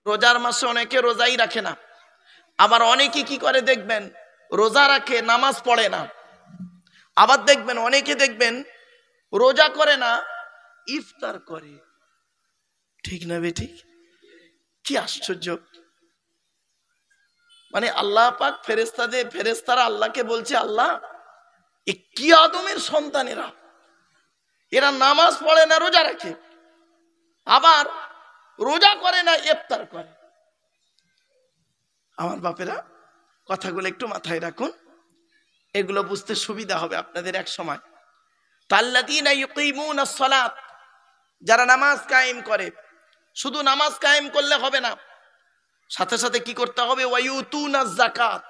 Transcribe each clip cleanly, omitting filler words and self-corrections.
রোজার মাসে অনেকে রোজাই রাখে না, আবার অনেকে কি করে দেখবেন রোজা রাখে নামাজ পড়ে না। আবার দেখবেন অনেকে দেখবেন রোজা করে না ইফতার করে। ঠিক না বেঠিক? কি আশ্চর্য! মানে আল্লাহ পাক ফেরেশতারা আল্লাহকে বলছে, আল্লাহ এ কি আদমের সন্তানেরা, এরা নামাজ পড়ে না রোজা রাখে, আবার রোজা করে না ইফতার করে। আমার বাপেরা কথাগুলো একটু মাথায় রাখুন, এগুলো বুঝতে সুবিধা হবে আপনাদের এক সময়। তাল্লাযীনা ইউকিমুনাস সালাত, যারা নামাজ কায়েম করে। শুধু নামাজ কায়েম করলে হবে না, সাথে সাথে কি করতে হবে? ওয়ায়ুতুনাজ যাকাত,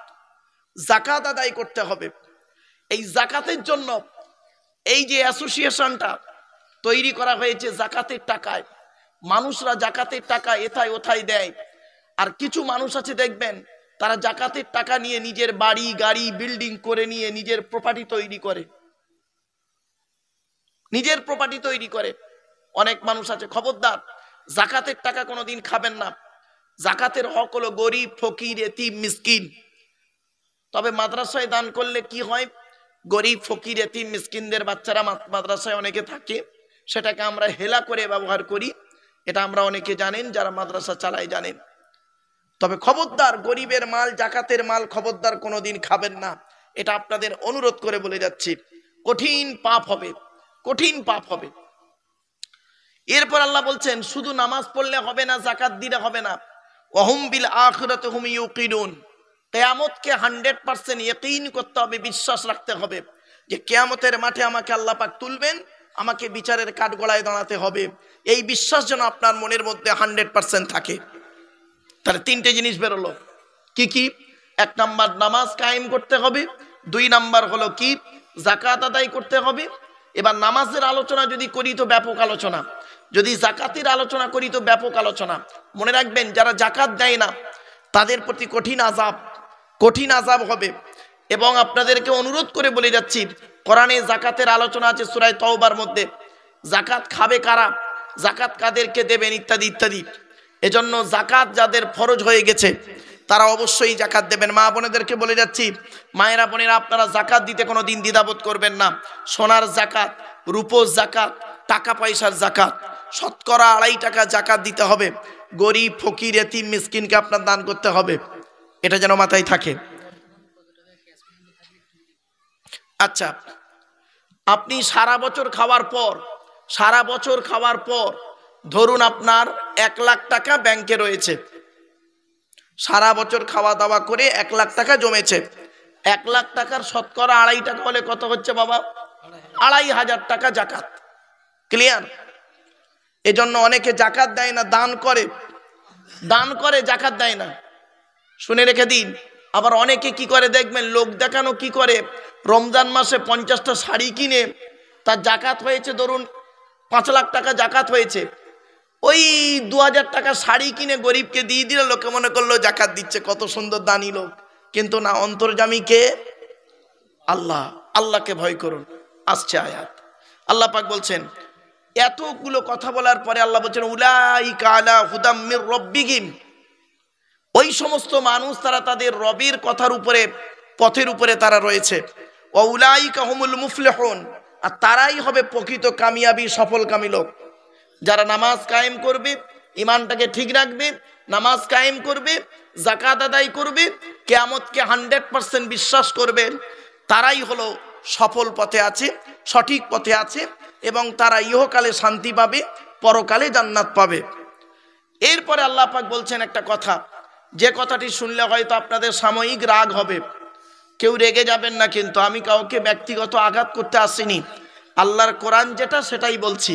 যাকাত আদায় করতে হবে। এই যাকাতের জন্য এই যে অ্যাসোসিয়েশনটা তৈরি করা হয়েছে জাকাতের টাকায়, মানুষরা জাকাতের টাকা এথায় ওথায় দেয়। আর কিছু মানুষ আছে দেখবেন তারা জাকাতের টাকা নিয়ে নিজের বাড়ি গাড়ি বিল্ডিং করে নিয়ে নিজের প্রপার্টি তৈরি করে, নিজের প্রপার্টি তৈরি করে। অনেক মানুষ আছে, খবরদার জাকাতের টাকা কোনোদিন খাবেন না। জাকাতের হক হলো গরিব ফকির এতিম মিসকিন। তবে মাদ্রাসায় দান করলে কি হয়, গরিব ফকির এতিম মিসকিনদের বাচ্চারা মাদ্রাসায় অনেকে থাকে, সেটাকে আমরা হেলা করে ব্যবহার করি। এটা আমরা অনেকে জানেন, যারা মাদ্রাসা চালায় জানেন। তবে খবরদার গরিবের মাল জাকাতের মাল খবরদার কোনোদিন খাবেন না, এটা আপনাদের অনুরোধ করে বলে যাচ্ছি। কঠিন পাপ হবে, কঠিন পাপ হবে। এরপর আল্লাহ বলছেন শুধু নামাজ পড়লে হবে না, জাকাত দিলে হবে না। ওয়াহুম বিল আখিরাতি হুম ইউকিনুন, কিয়ামতকে 100% ইয়াকিন করতে হবে, বিশ্বাস রাখতে হবে যে কিয়ামতের মাঠে আমাকে আল্লাহ পাক তুলবেন, আমাকে বিচারের কাঠগড়ায় দাঁড়াতে হবে। এই বিশ্বাস যেন আপনার মনের মধ্যে 100% থাকে। তাহলে তিনটে জিনিস বেরোলো, কি কি? এক নাম্বার নামাজ কায়েম করতে হবে, দুই নাম্বার হলো কি যাকাত আদায় করতে হবে। এবার নামাজের আলোচনা যদি করি তো ব্যাপক আলোচনা, যদি যাকাতের আলোচনা করি তো ব্যাপক আলোচনা। মনে রাখবেন যারা যাকাত দেয় না তাদের প্রতি কঠিন আযাব হবে। এবং আপনাদেরকে অনুরোধ করে বলে যাচ্ছি, কোরআনে যাকাতের আলোচনা আছে সূরা তাওবার মধ্যে। যাকাত খাবে কারা, যাকাত কাদেরকে দেবেন ইত্যাদি ইত্যাদি। এজন্য যাকাত যাদের ফরজ হয়ে গেছে তারা অবশ্যই যাকাত দেবেন। মা বোনেদেরকে বলে যাচ্ছি, মায়েরা বোনেরা আপনারা যাকাত দিতে কোনো দিন দ্বিধাবোধ করবেন না। সোনার যাকাত, রূপোর যাকাত, টাকা পয়সার যাকাত, শতকরা 2.5 টাকা যাকাত দিতে হবে। গরিব ফকির এতিম মিসকিনকে আপনার দান করতে হবে, এটা যেন মাথায় থাকে। আচ্ছা, আপনি সারা বছর খাওয়ার পর ধরুন আপনার 1 লাখ টাকা ব্যাংকে রয়েছে, সারা বছর খাওয়া দাওয়া করে 1 লাখ টাকা জমেছে। 1 লাখ টাকার শতকরা 2.5 টাকা হলে কত হচ্ছে বাবা? 2,500 টাকা যাকাত। ক্লিয়ার? এজন্য অনেকে যাকাত দেয় না, দান করে যাকাত দেয় না, শুনে রেখে দিন। আবার অনেকে কি করে দেখবেন, লোক দেখানো কি করে, রমজান মাসে 50টা শাড়ি কিনে তার যাকাত হয়েছে ধরুন 5 লাখ টাকা যাকাত হয়েছে, ওই 2000 টাকা শাড়ি কিনে গরিবকে দিয়ে দিল, লোকে মনে করলো যাকাত দিচ্ছে, কত সুন্দর দানি লোক। কিন্তু না, অন্তর্যামী কে? আল্লাহ। আল্লাহকে ভয় করুন। আসছে আয়াত, আল্লাহ পাক বলছেন, এতগুলো কথা বলার পরে আল্লাহ বলছেন উলাইকা আলা হুদাম মির রাব্বিহিম, ওই সমস্ত মানুষ তারা তাদের রবের কথার উপরে, পথের উপরে তারা রয়েছে। ওয়া উলাইকা হুমুল মুফলিহুন, আর তারাই হবে প্রকৃত কামিয়াবি সফলকামী লোক। যারা নামাজ কায়েম করবে, ইমানটাকে ঠিক রাখবে, নামাজ কায়েম করবে, যাকাত আদায় করবে, কিয়ামতকে 100% বিশ্বাস করবে, তারাই হলো সফল পথে আছে, সঠিক পথে আছে, এবং তারা ইহকালে শান্তি পাবে, পরকালে জান্নাত পাবে। এরপরে আল্লাহ পাক বলছেন একটা কথা, যে কথাটি শুনলে হয়তো আপনাদের সাময়িক রাগ হবে, কেউ রেগে যাবেন না, কিন্তু আমি কাউকে ব্যক্তিগত আঘাত করতে আসিনি, আল্লাহর কোরআন যেটা সেটাই বলছি,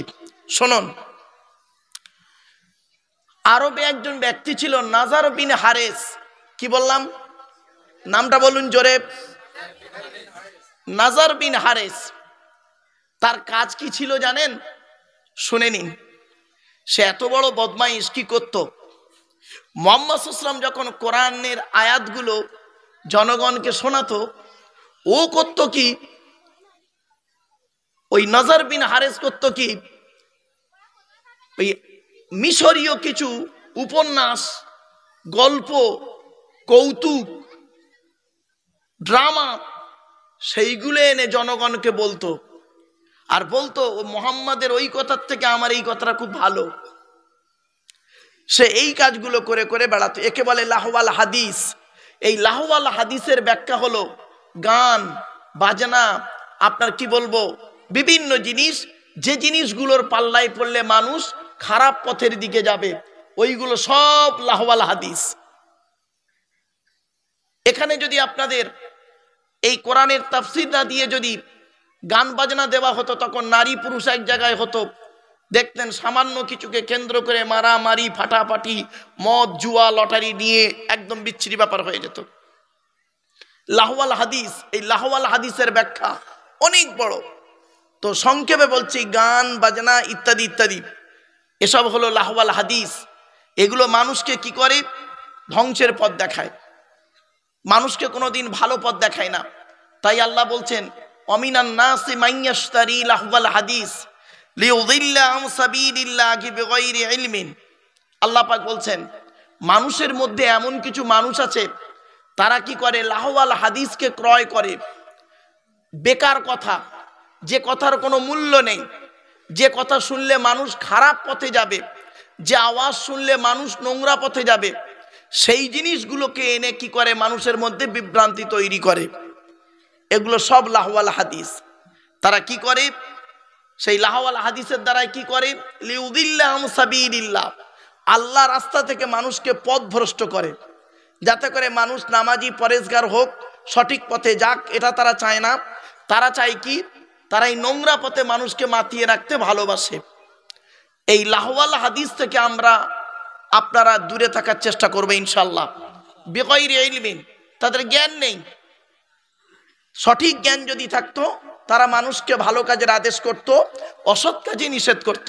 শুনুন। আরবে একজন ব্যক্তি ছিল নাজার বিন হারেস। কি বললাম? নামটা বলুন জোরে। নাজার বিন হারেস। তার কাজ কি ছিল জানেন? শুনে নিন। সে এত বড় বদমাইশ কি করত, মুহাম্মদ সাল্লাল্লাহু আলাইহি ওয়াসাল্লাম যখন কোরআনের আয়াতগুলো জনগণকে শোনাতো, ও করত কি, ওই নাজার বিন হারেস করত কি, ওই মিশরীয় কিছু উপন্যাস গল্প, কৌতুক, ড্রামা সেইগুলো এনে জনগণকে বলতো, আর বলতো মোহাম্মদের ওই কথার থেকে আমার এই কথাটা খুব ভালো। সে এই কাজগুলো করে করে বেড়াতো। একে বলে লাহওয়াল হাদিস। এই লাহওয়াল হাদিসের ব্যাখ্যা হলো গান বাজনা, আপনার কি বলবো, বিভিন্ন জিনিস, যে জিনিসগুলোর পাল্লায় পড়লে মানুষ খারাপ পথের দিকে যাবে, ওইগুলো সব লাহওয়াল হাদিস। এখানে যদি আপনাদের এই কোরআনের তাফসীর না দিয়ে যদি গান বাজনা দেওয়া হতো, তখন নারী পুরুষ এক জায়গায় হতো, দেখতেন সামান্য কিছুকে কেন্দ্র করে মারামারি, ফাটাফাটি, মদ, জুয়া, লটারি নিয়ে একদম বিচ্ছিরি ব্যাপার হয়ে যেত। লাহওয়াল হাদিস, এই লাহওয়াল হাদিসের ব্যাখ্যা অনেক বড়। তো সংক্ষেপে বলছি, গান বাজনা ইত্যাদি ইত্যাদি এসব হলো লাহওয়াল হাদিস। এগুলো মানুষকে কি করে? ধ্বংসের পথ দেখায়, মানুষকে কোনোদিন ভালো পথ দেখায় না। তাই আল্লাহ বলছেন, অমিনান নাসি মাইয়াশতারি লাহওয়াল হাদিস লিউযিল্লা আন সাবিলিল্লাহি বিগাইরি ইলমিন। আল্লাহ পাক বলছেন, মানুষের মধ্যে এমন কিছু মানুষ আছে, তারা কি করে? লাহওয়াল হাদিসকে ক্রয় করে। বেকার কথা, যে কথার কোনো মূল্য নেই, যে কথা শুনলে মানুষ খারাপ পথে যাবে, যে আওয়াজ শুনলে মানুষ নোংরা পথে যাবে, সেই জিনিসগুলোকে এনে কি করে? মানুষের মধ্যে বিভ্রান্তি তৈরি করে। এগুলো সব লাহওয়াল হাদিস। তারা কি করে? সেই লাহওয়াল হাদিসের দ্বারাই কি করে? লিউযিল্লা আন সাবিলিল্লাহ, আল্লাহ রাস্তা থেকে মানুষকে পথভ্রষ্ট করে, যাতে করে মানুষ নামাজি পরেজগার হোক, সঠিক পথে যাক, এটা তারা চায় না। তারা চায় কি? তারা এই নোংরা পথে মানুষকে মাতিয়ে রাখতে ভালোবাসে। এই লাহওয়াল হাদিস থেকে আপনারা দূরে থাকার চেষ্টা করবে ইনশাল্লাহ। বিগাইরি ইলমিন, তাদের জ্ঞান নেই। সঠিক জ্ঞান যদি থাকতো, তারা মানুষকে ভালো কাজের আদেশ করত, অসৎ কাজে নিষেধ করত।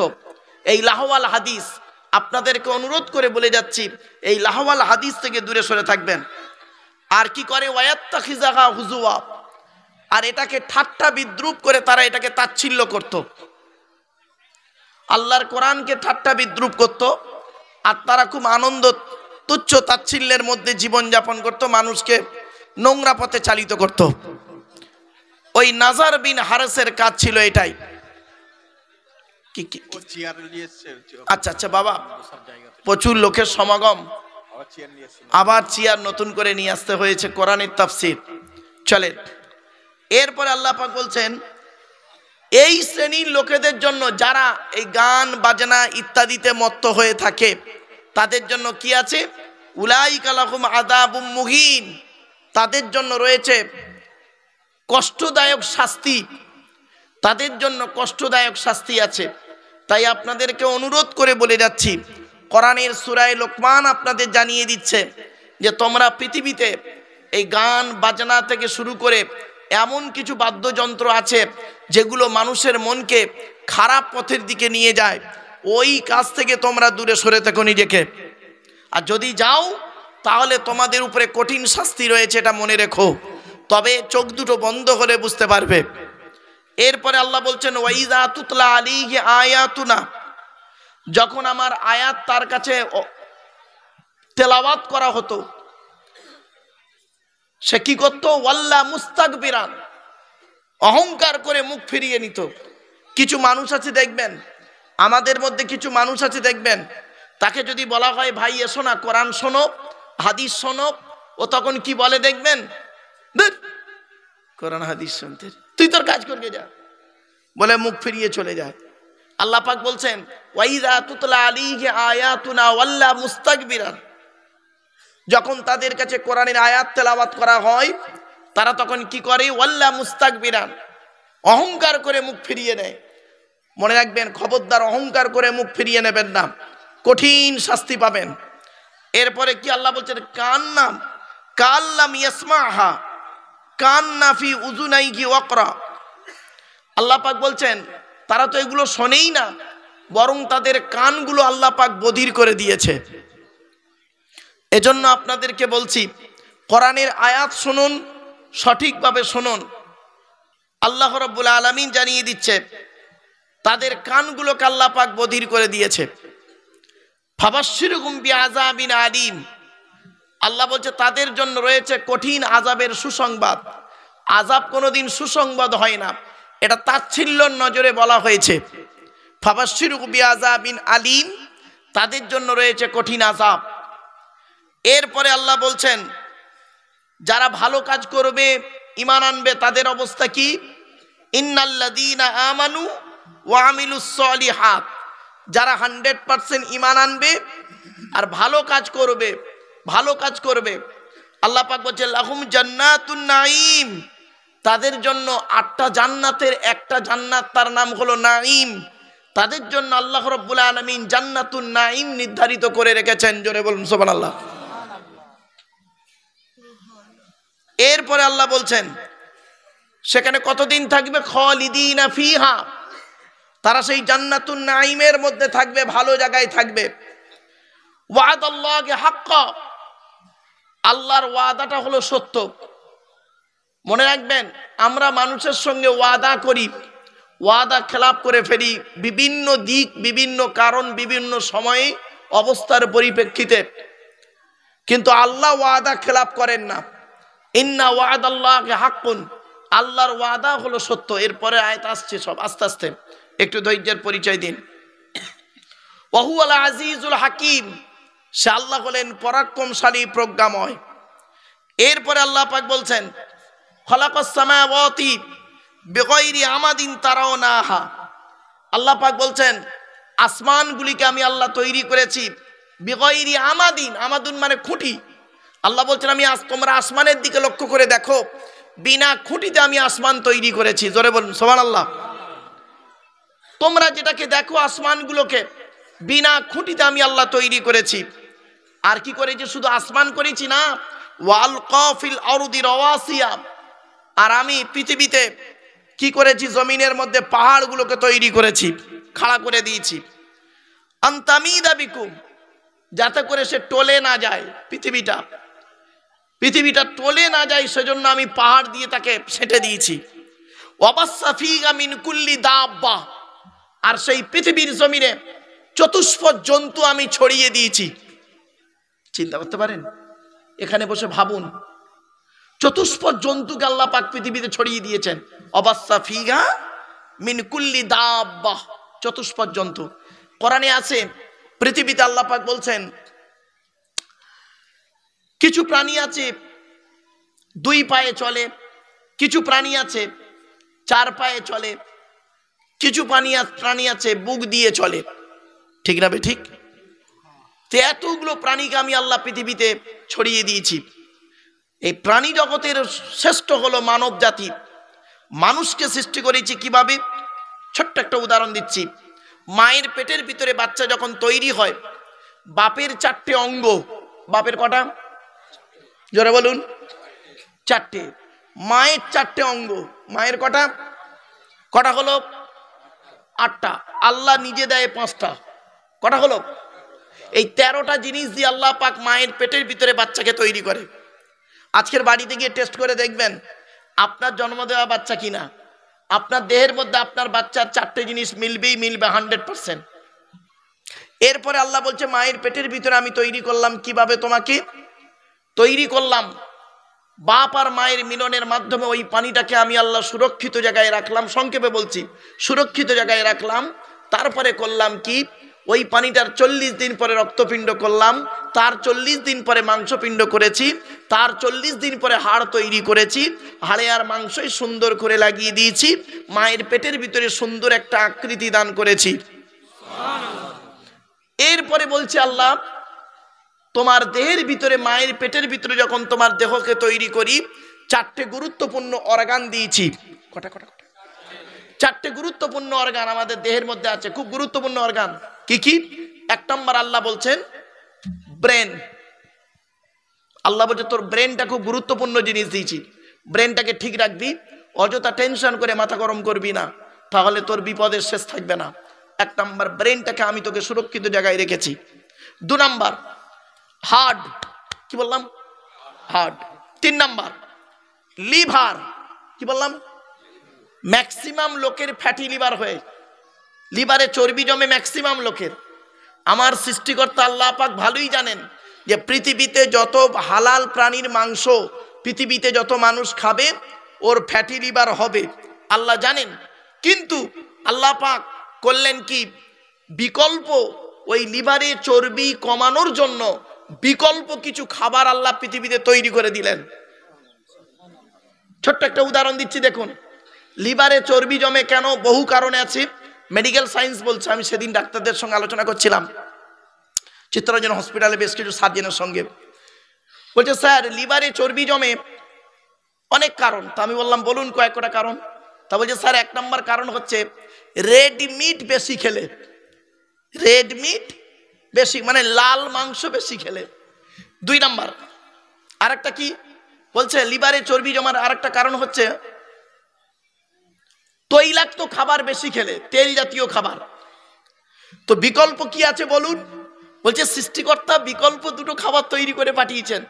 এই লাহওয়াল হাদিস, আপনাদেরকে অনুরোধ করে বলে যাচ্ছি, এই লাহওয়াল হাদিস থেকে দূরে সরে থাকবেন। আর কি করে? ওয়ায়াত্তাখিযাহা হুজুয়া, আর এটাকে ঠাট্টা বিদ্রুপ করে তারা এটাকে তাচ্ছিল্য করত। আল্লাহর কোরআনকে ঠাট্টা বিদ্রুপ করত, আর তারা খুব আনন্দ, তুচ্ছ তাচ্ছিল্যের মধ্যে জীবন যাপন করত, মানুষকে নোংরা পথে চালিত করত। ওই নাজার বিন হারেসের কাজ ছিল এটাই। আচ্ছা আচ্ছা বাবা, প্রচুর লোকের সমাগম, আবার চেয়ার নতুন করে নিয়ে আসতে হয়েছে কোরআনের তাফসীর। চলেন, এরপরে আল্লাহ পাক বলছেন, এই শ্রেণীর লোকেদের জন্য যারা এই গান বাজনা ইত্যাদিতে মত্ত হয়ে থাকে, তাদের জন্য কি আছে? উলাইকা লাহুম আযাবুম মুহিন, তাদের জন্য রয়েছে কষ্টদায়ক শাস্তি, তাদের জন্য কষ্টদায়ক শাস্তি আছে। তাই আপনাদেরকে অনুরোধ করে বলে যাচ্ছি, কোরআনের সূরা লোকমান আপনাদের জানিয়ে দিচ্ছে যে তোমরা পৃথিবীতে এই গান বাজনা থেকে শুরু করে এমন কিছু বাদ্যযন্ত্র আছে যেগুলো মানুষের মনকে খারাপ পথের দিকে নিয়ে যায়, ওই কাজ থেকে তোমরা দূরে সরে থেকো নিজেকে। আর যদি যাও, তাহলে তোমাদের উপরে কঠিন শাস্তি রয়েছে, এটা মনে রেখো। তবে চোখ দুটো বন্ধ হলে বুঝতে পারবে। এরপরে আল্লাহ বলছেন, ওয়াইযা তুতলা আলাইহি আয়াতুনা, যখন আমার আয়াত তার কাছে তেলাওয়াত করা হতো, সে কি করত? ওয়াল্লা মুস্তাকবিরান, অহংকার করে মুখ ফিরিয়ে নিত। কিছু মানুষ আছে দেখবেন, আমাদের মধ্যে কিছু মানুষ আছে দেখবেন, তাকে যদি বলা হয় ভাই এসো না কোরআন শোনো, হাদিস শোনো, ও তখন কি বলে দেখবেন? কোরআন হাদিস শুনতে, তুই তোর কাজ করবে যা, বলে মুখ ফিরিয়ে চলে যায়। আল্লাহ পাক বলছেন, ওয়াইযা তুতলা আলাইহি আয়াতুনা ওয়াল্লা মুস্তাকবিরান, যখন তাদের কাছে কোরআনের আয়াত তেলাওয়াত করা হয়, তারা তখন কি করে? ওয়াল্লা মুস্তাকবিরান, অহংকার করে মুখ ফিরিয়ে নেয়। মনে রাখবেন, খবরদার অহংকার করে মুখ ফিরিয়ে নেবেন না, কঠিন শাস্তি পাবেন। এরপরে কি আল্লাহ বলছেন? কান্নাম কাল্লাম ইয়াসমাহা কান্না ফি উযুনাইহি ওয়াকরা। আল্লাহ পাক বলছেন, তারা তো এগুলো শোনেই না, বরং তাদের কানগুলো আল্লাহ পাক বধির করে দিয়েছে। এজন্য আপনাদেরকে বলছি, কোরআনের আয়াত শুনুন, সঠিকভাবে শুনুন। আল্লাহ রাব্বুল আলামিন জানিয়ে দিচ্ছে, তাদের কানগুলোকে আল্লাহ পাক বধির করে দিয়েছে। ফাবাশশিরহুম বিআযাবিন আলীম, আল্লাহ বলছে তাদের জন্য রয়েছে কঠিন আযাবের সুসংবাদ। আযাব কোনোদিন সুসংবাদ হয় না, এটা তাচ্ছিল্যর নজরে বলা হয়েছে। ফাবাশশিরহু বিআযাবিন আলীম, তাদের জন্য রয়েছে কঠিন আযাব। এরপরে আল্লাহ বলছেন যারা ভালো কাজ করবে, ঈমান আনবে, তাদের অবস্থা কি? ইন্নাল্লাযীনা আমানু ওয়া আমিলুস সলিহাত, যারা 100% ঈমান আনবে আর ভালো কাজ করবে, ভালো কাজ করবে, আল্লাহ পাক বলছে লাহুম জান্নাতুন নাঈম, তাদের জন্য 8টা জান্নাতের একটা জান্নাত, তার নাম হলো নাঈম। তাদের জন্য আল্লাহ রাব্বুল আলামিন জান্নাতুন নাঈম নির্ধারিত করে রেখেছেন। জোরে বলুন সুবহানাল্লাহ। এরপরে আল্লাহ বলছেন সেখানে কতদিন থাকবে? খালিদিনা ফিহা, তারা সেই জান্নাতুন নাঈমের মধ্যে থাকবে, ভালো জায়গায় থাকবে। ওয়াদাল্লাহি হাক্কা, আল্লাহর ওয়াদাটা হলো সত্য। মনে রাখবেন, আমরা মানুষের সঙ্গে ওয়াদা করি, ওয়াদা খেলাপ করে ফেলি বিভিন্ন দিক, বিভিন্ন কারণ, বিভিন্ন সময়ে, অবস্থার পরিপ্রেক্ষিতে, কিন্তু আল্লাহ ওয়াদা খেলাপ করেন না। ইন্না ওয়াদাল্লাহি হাক্কুন, আল্লাহর ওয়াদা হলো সত্য। এরপরে আয়াত আসছে সব, আস্তে আস্তে একটু ধৈর্যের পরিচয় দিন। ওয়া হুয়াল আজিজুল হাকিম, সে আল্লাহ হলেন পরাক্রমশালী, প্রজ্ঞাময়। এরপরে আল্লাহ পাক বলছেন খালাকাস সামাওয়াতি বিগাইরি আমাদিন তারাউনাহা, আল্লাহ পাক বলছেন আসমানগুলিকে আমি আল্লাহ তৈরি করেছি বিগাইরি আমাদিন, আমাদুন মানে খুঁটি। আল্লাহ বলছেন আমি তোমরা আসমানের দিকে লক্ষ্য করে দেখো, বিনা খুঁটিতে আমি আসমান তৈরি করেছি। জোরে বলুন সুবহানাল্লাহ। তোমরা যেটাকে দেখো আসমানগুলোকে, বিনা খুঁটিতে আমি আল্লাহ তৈরি করেছি। আর কি করেছি? শুধু আসমান করেছি না, ওয়ালকা ফিল আরদি রাওয়াসিয়া, আর আমি পৃথিবীতে কি করেছি? জমিনের মধ্যে পাহাড়গুলোকে তৈরি করেছি, খাড়া করে দিয়েছি। আনতামিদা বিকুম, যাতে করে সে টলে না যায়, পৃথিবীটা টলে না যায়, সেজন্য আমি পাহাড় দিয়ে তাকে সেটে দিয়েছি। ওয়াবাসসা ফীহা মিন কুল্লি দাব্বা, আর সেই পৃথিবীর জমিনে চতুষ্পদ জন্তু আমি ছড়িয়ে দিয়েছি। চিন্তা করতে পারেন? এখানে বসে ভাবুন, চতুষ্পদ জন্তুকে আল্লাহ পাক পৃথিবীতে ছড়িয়ে দিয়েছেন। ওয়াবাসসা ফীহা মিন কুল্লি দাব্বা, চতুষ্পদ জন্তু। কোরআনে আছে পৃথিবীতে আল্লাহ পাক বলছেন কিছু প্রাণী আছে 2 পায়ে চলে, কিছু প্রাণী আছে 4 পায়ে চলে, কিছু প্রাণী আছে বুক দিয়ে চলে। ঠিক না বে ঠিক? তো এতগুলো প্রাণীকে আমি আল্লাহ পৃথিবীতে ছড়িয়ে দিয়েছি। এই প্রাণী জগতের শ্রেষ্ঠ হলো মানব জাতি। মানুষকে সৃষ্টি করেছি কিভাবে? ছোট্ট একটা উদাহরণ দিচ্ছি। মায়ের পেটের ভিতরে বাচ্চা যখন তৈরি হয়, বাপের 4টে অঙ্গ। বাপের কটা? জোরে বলুন। 4টে। মায়ের 4টে অঙ্গ। মায়ের কটা? কটা হলো? 8টা। আল্লাহ নিজে দেয় 5টা। কটা হলো? এই 13টা জিনিস দিয়ে আল্লাহ পাক মায়ের পেটের ভিতরে বাচ্চাকে তৈরি করে। আজকের বাড়িতে গিয়ে টেস্ট করে দেখবেন আপনার জন্ম দেওয়া বাচ্চা কিনা। আপনার দেহের মধ্যে আপনার বাচ্চার 4টে জিনিস মিলবে 100%। এরপরে আল্লাহ বলছে মায়ের পেটের ভিতরে আমি তৈরি করলাম কিভাবে? তোমাকে তৈরি করলাম বাপ আর মায়ের মিলনের মাধ্যমে। ওই পানিটাকে আমি আল্লাহ সুরক্ষিত জায়গায় রাখলাম, সংক্ষেপে বলছি, সুরক্ষিত জায়গায় রাখলাম। তারপরে করলাম কি? ওই পানিটার 40 দিন পরে রক্তপিণ্ড করলাম, তার 40 দিন পরে মাংসপিণ্ড করেছি, তার 40 দিন পরে হাড় তৈরি করেছি, হাড়ে আর মাংসই সুন্দর করে লাগিয়ে দিয়েছি, মায়ের পেটের ভিতরে সুন্দর একটা আকৃতি দান করেছি। এরপরে বলছে আল্লাহ তোমার দেহের ভিতরে, মায়ের পেটের ভিতরে যখন তোমার দেহকে তৈরি করি, 4টে গুরুত্বপূর্ণ অর্গান দিয়েছি। কটা? 4টে গুরুত্বপূর্ণ অর্গান আমাদের দেহের মধ্যে আছে, খুব গুরুত্বপূর্ণ অর্গান। কি কি? 1 নম্বর আল্লাহ বলছেন ব্রেন। আল্লাহ বলছে তোর ব্রেনটা খুব গুরুত্বপূর্ণ জিনিস দিয়েছি, ব্রেনটাকে ঠিক রাখবি, অযথা টেনশন করে মাথা গরম করবি না, তাহলে তোর বিপদের শেষ থাকবে না। 1 নম্বর ব্রেনটাকে আমি তোকে সুরক্ষিত জায়গায় রেখেছি। 2 নম্বর হার্ট। কি বললাম? হার্ট। 3 নম্বর লিভার। কি বললাম? ম্যাক্সিমাম লোকের ফ্যাটি লিভার হয়ে, লিভারে চর্বি জমে ম্যাক্সিমাম লোকের। আমার সৃষ্টিকর্তা আল্লাহ পাক ভালোই জানেন যে পৃথিবীতে যত হালাল প্রাণীর মাংস পৃথিবীতে যত মানুষ খাবে ওর ফ্যাটি লিভার হবে আল্লাহ জানেন, কিন্তু আল্লাহ পাক করলেন কি বিকল্প, ওই লিভারে চর্বি কমানোর জন্য বিকল্প কিছু খাবার আল্লাহ পৃথিবীতে তৈরি করে দিলেন। ছোট্ট একটা উদাহরণ দিচ্ছি দেখুন, লিভারে চর্বি জমে কেন, বহু কারণে আছে, মেডিকেল সায়েন্স বলছে। আমি সেদিন ডাক্তারদের সঙ্গে আলোচনা করছিলাম চিত্তরঞ্জন হসপিটালে বেশ কিছু সার্জনের সঙ্গে, বলছে স্যার লিভারে চর্বি জমে অনেক কারণ। তা আমি বললাম বলুন কয়েকটা কারণ। তা বলছে স্যার 1 নম্বর কারণ হচ্ছে রেড মিট বেশি খেলে, রেড মিট বেশি মানে লাল মাংস বেশি খেলে। 2 নম্বর আরেকটা কি বলছে লিভারে চর্বি জমার আরেকটা কারণ হচ্ছে তৈলাক্ত খাবার বেশি খেলে, তেল জাতীয় খাবার। তো বিকল্প কি আছে বলুন? বলছে সৃষ্টিকর্তা বিকল্প 2টো খাবার তৈরি করে পাঠিয়েছেন,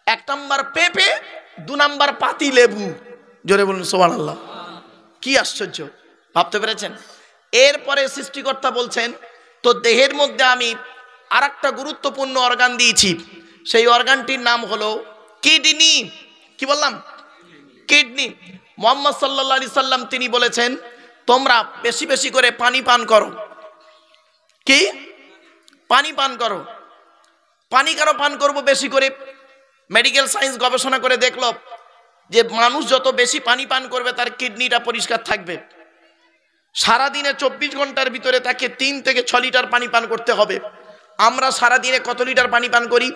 1 নম্বর পেঁপে, 2 নম্বর পাতি লেবু। জোরে বলুন সুবহানাল্লাহ। কি আশ্চর্য, ভাবতে পেরেছেন? এরপরে সৃষ্টিকর্তা বলছেন তো দেহের মধ্যে আমি আরেকটা গুরুত্বপূর্ণ অর্গান দিয়েছি, সেই অর্গানটির নাম হলো কিডনি। কি বললাম? কিডনি। মুহাম্মদ সাল্লাল্লাহু আলাইহি সাল্লাম তিনি বলেছেন তোমরা বেশি বেশি করে পানি পান করো। কি? পানি পান করো। পানি কেন পান করবো বেশি করে? মেডিকেল সায়েন্স গবেষণা করে দেখলো যে মানুষ যত বেশি পানি পান করবে তার কিডনিটা পরিষ্কার থাকবে। সারাদিনে 24 ঘন্টার ভিতরে তাকে 3 থেকে 6 লিটার পানি পান করতে হবে। আমরা সারাদিনে কত লিটার পানি পান করি?